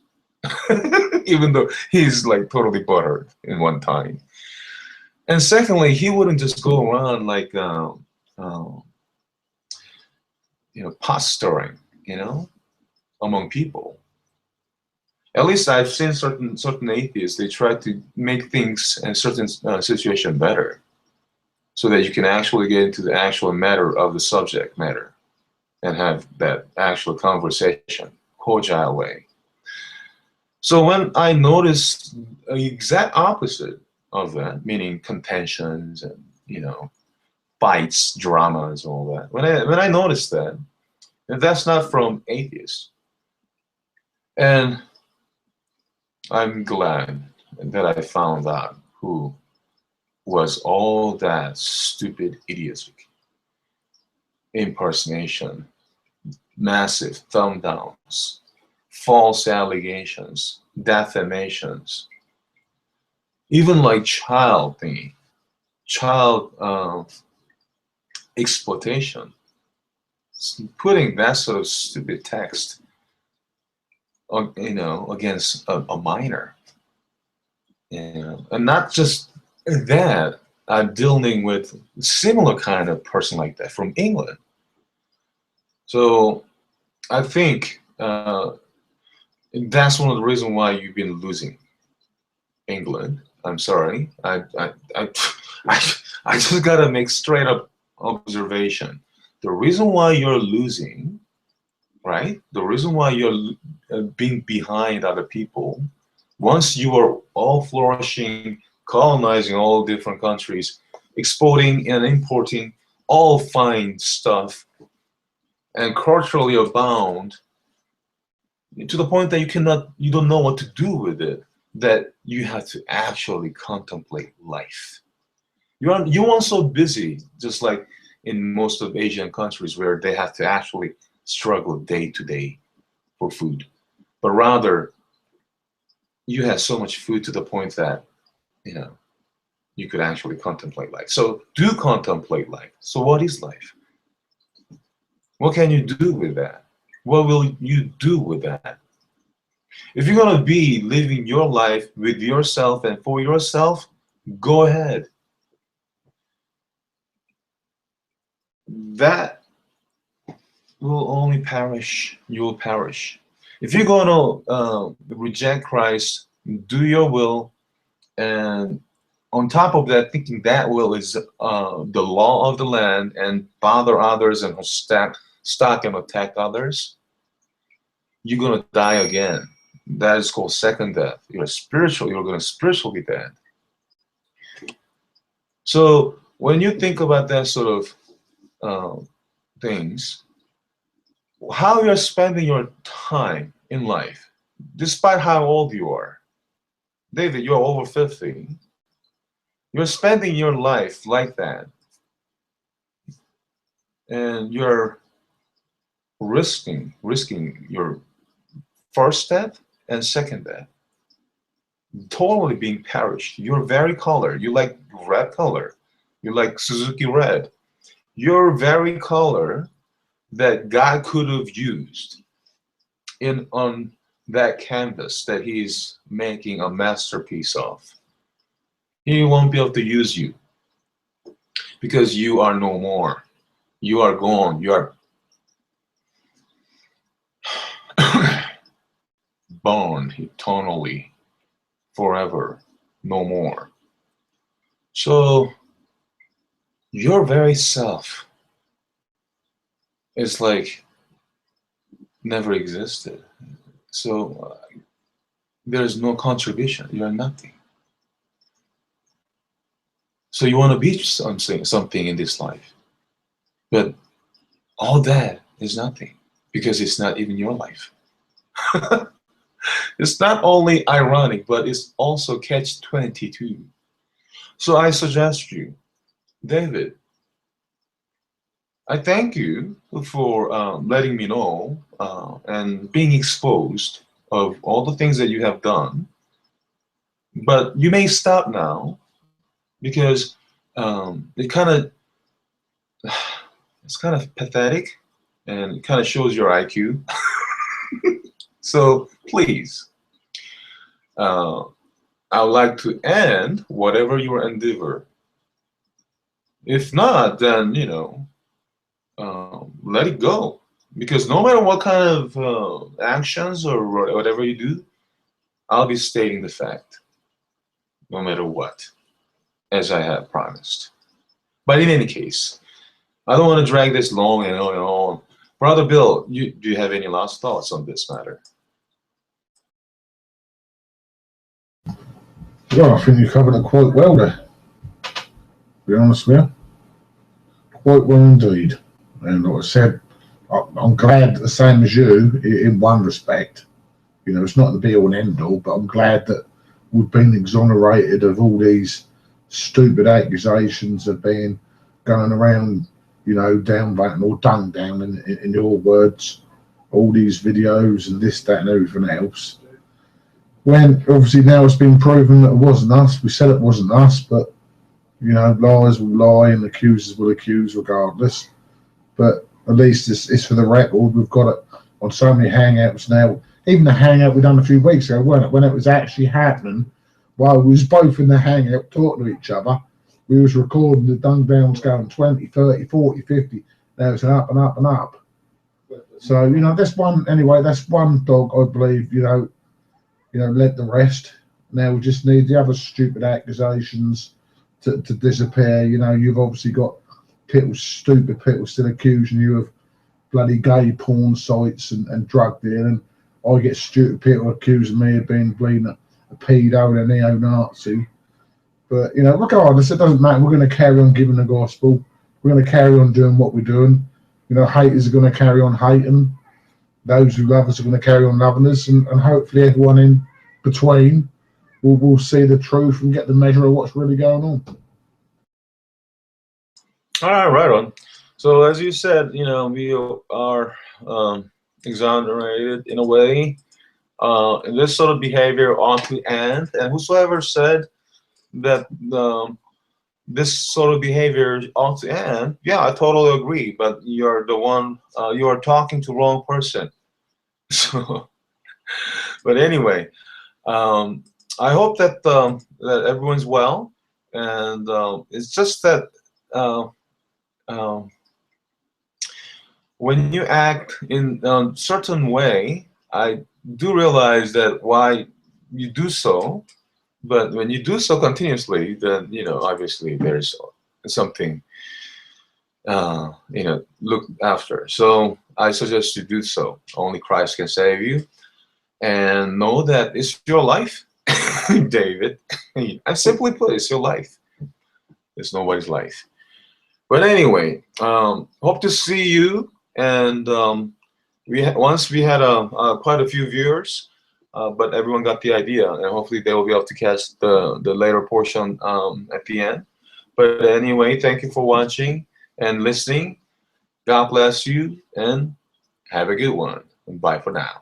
even though he's like totally buttered in one time. And secondly, he wouldn't just go around like pot stirring, among people. At least I've seen certain atheists. They try to make things in certain situation better, so that you can actually get into the actual matter of the subject matter and have that actual conversation, cordial way. So when I noticed the exact opposite of that, meaning contentions and fights, dramas, all that. When I noticed that, and that's not from atheists, and I'm glad that I found out who was all that stupid idiocy, impersonation, massive thumb downs, false allegations, defamations, even like child exploitation, putting that sort of stupid text, against a minor, and not just that. I'm dealing with similar kind of person like that from England. So I think that's one of the reasons why you've been losing England. I'm sorry. I just gotta make straight up observation. The reason why you're losing, right? The reason why you're being behind other people, once you are all flourishing, colonizing all different countries, exporting and importing all fine stuff, and culturally abound, to the point that you don't know what to do with it, that you have to actually contemplate life. You aren't so busy, just like in most of Asian countries where they have to actually struggle day to day for food, but rather you have so much food to the point that you could actually contemplate life. So do contemplate life. So what is life? What can you do with that? What will you do with that? If you're going to be living your life with yourself and for yourself, go ahead. That will only perish. You will perish. If you're going to reject Christ, do your will, and on top of that, thinking that will is the law of the land, and bother others and stalk and attack others, you're going to die again. That is called second death. You're going to spiritually be dead. So when you think about that sort of things, how you're spending your time in life, despite how old you are. David, you're over 50. You're spending your life like that. And you're risking your first death and second death. Totally being perished. Your very color. You like red color. You like Suzuki red. Your very color that God could have used on that canvas that he's making a masterpiece of. He won't be able to use you because you are no more. You are gone. You are born eternally, forever, no more. So your very self is like never existed. So there's no contribution. You're nothing. So you want to be something in this life, but all that is nothing because it's not even your life. It's not only ironic, but it's also catch-22. So I suggest you, David, I thank you for letting me know and being exposed of all the things that you have done. But you may stop now because it's kind of pathetic and it kind of shows your IQ. So please, I would like to end whatever your endeavor. If not, then let it go. Because no matter what kind of actions or whatever you do, I'll be stating the fact, no matter what, as I have promised. But in any case, I don't want to drag this long and on and on. Brother Bill, do you have any last thoughts on this matter? Well, I think you covered it quite well there, to be honest with you. Quite well indeed. And like I said, I'm glad, the same as you, in one respect. It's not the be-all and end-all, but I'm glad that we've been exonerated of all these stupid accusations of being going around, down batting or dung down in your words, all these videos and this, that, and everything else. When obviously now it's been proven that it wasn't us. We said it wasn't us, but liars will lie and accusers will accuse regardless. But at least it's for the record. We've got it on so many hangouts now. Even the hangout we done a few weeks ago, weren't it? When it was actually happening, while we was both in the hangout talking to each other, we was recording the dung downs going 20, 30, 40, 50. Now it's up and up and up. So, that's one, anyway, that's one dog, I believe, let the rest. Now we just need the other stupid accusations to disappear. You've obviously got stupid people still accusing you of bloody gay porn sites and drug dealing. I get stupid people accusing me of being a pedo and a neo-Nazi. But, regardless, it doesn't matter. We're going to carry on giving the gospel. We're going to carry on doing what we're doing. Haters are going to carry on hating. Those who love us are going to carry on loving us. And hopefully everyone in between will see the truth and get the measure of what's really going on. All right, right on. So as you said, we are exonerated in a way. And this sort of behavior ought to end. And whosoever said that this sort of behavior ought to end, yeah, I totally agree. But you're the one, you are talking to the wrong person. So, but anyway, I hope that that everyone's well, and it's just that when you act in a certain way, I do realize that why you do so, but when you do so continuously, then obviously there's something look after. So I suggest you do so. Only Christ can save you, and know that it's your life, David. I simply put, it's your life. It's nobody's life. But anyway, hope to see you. And once we had quite a few viewers, but everyone got the idea, and hopefully they will be able to catch the later portion at the end. But anyway, thank you for watching and listening. God bless you, and have a good one. And bye for now.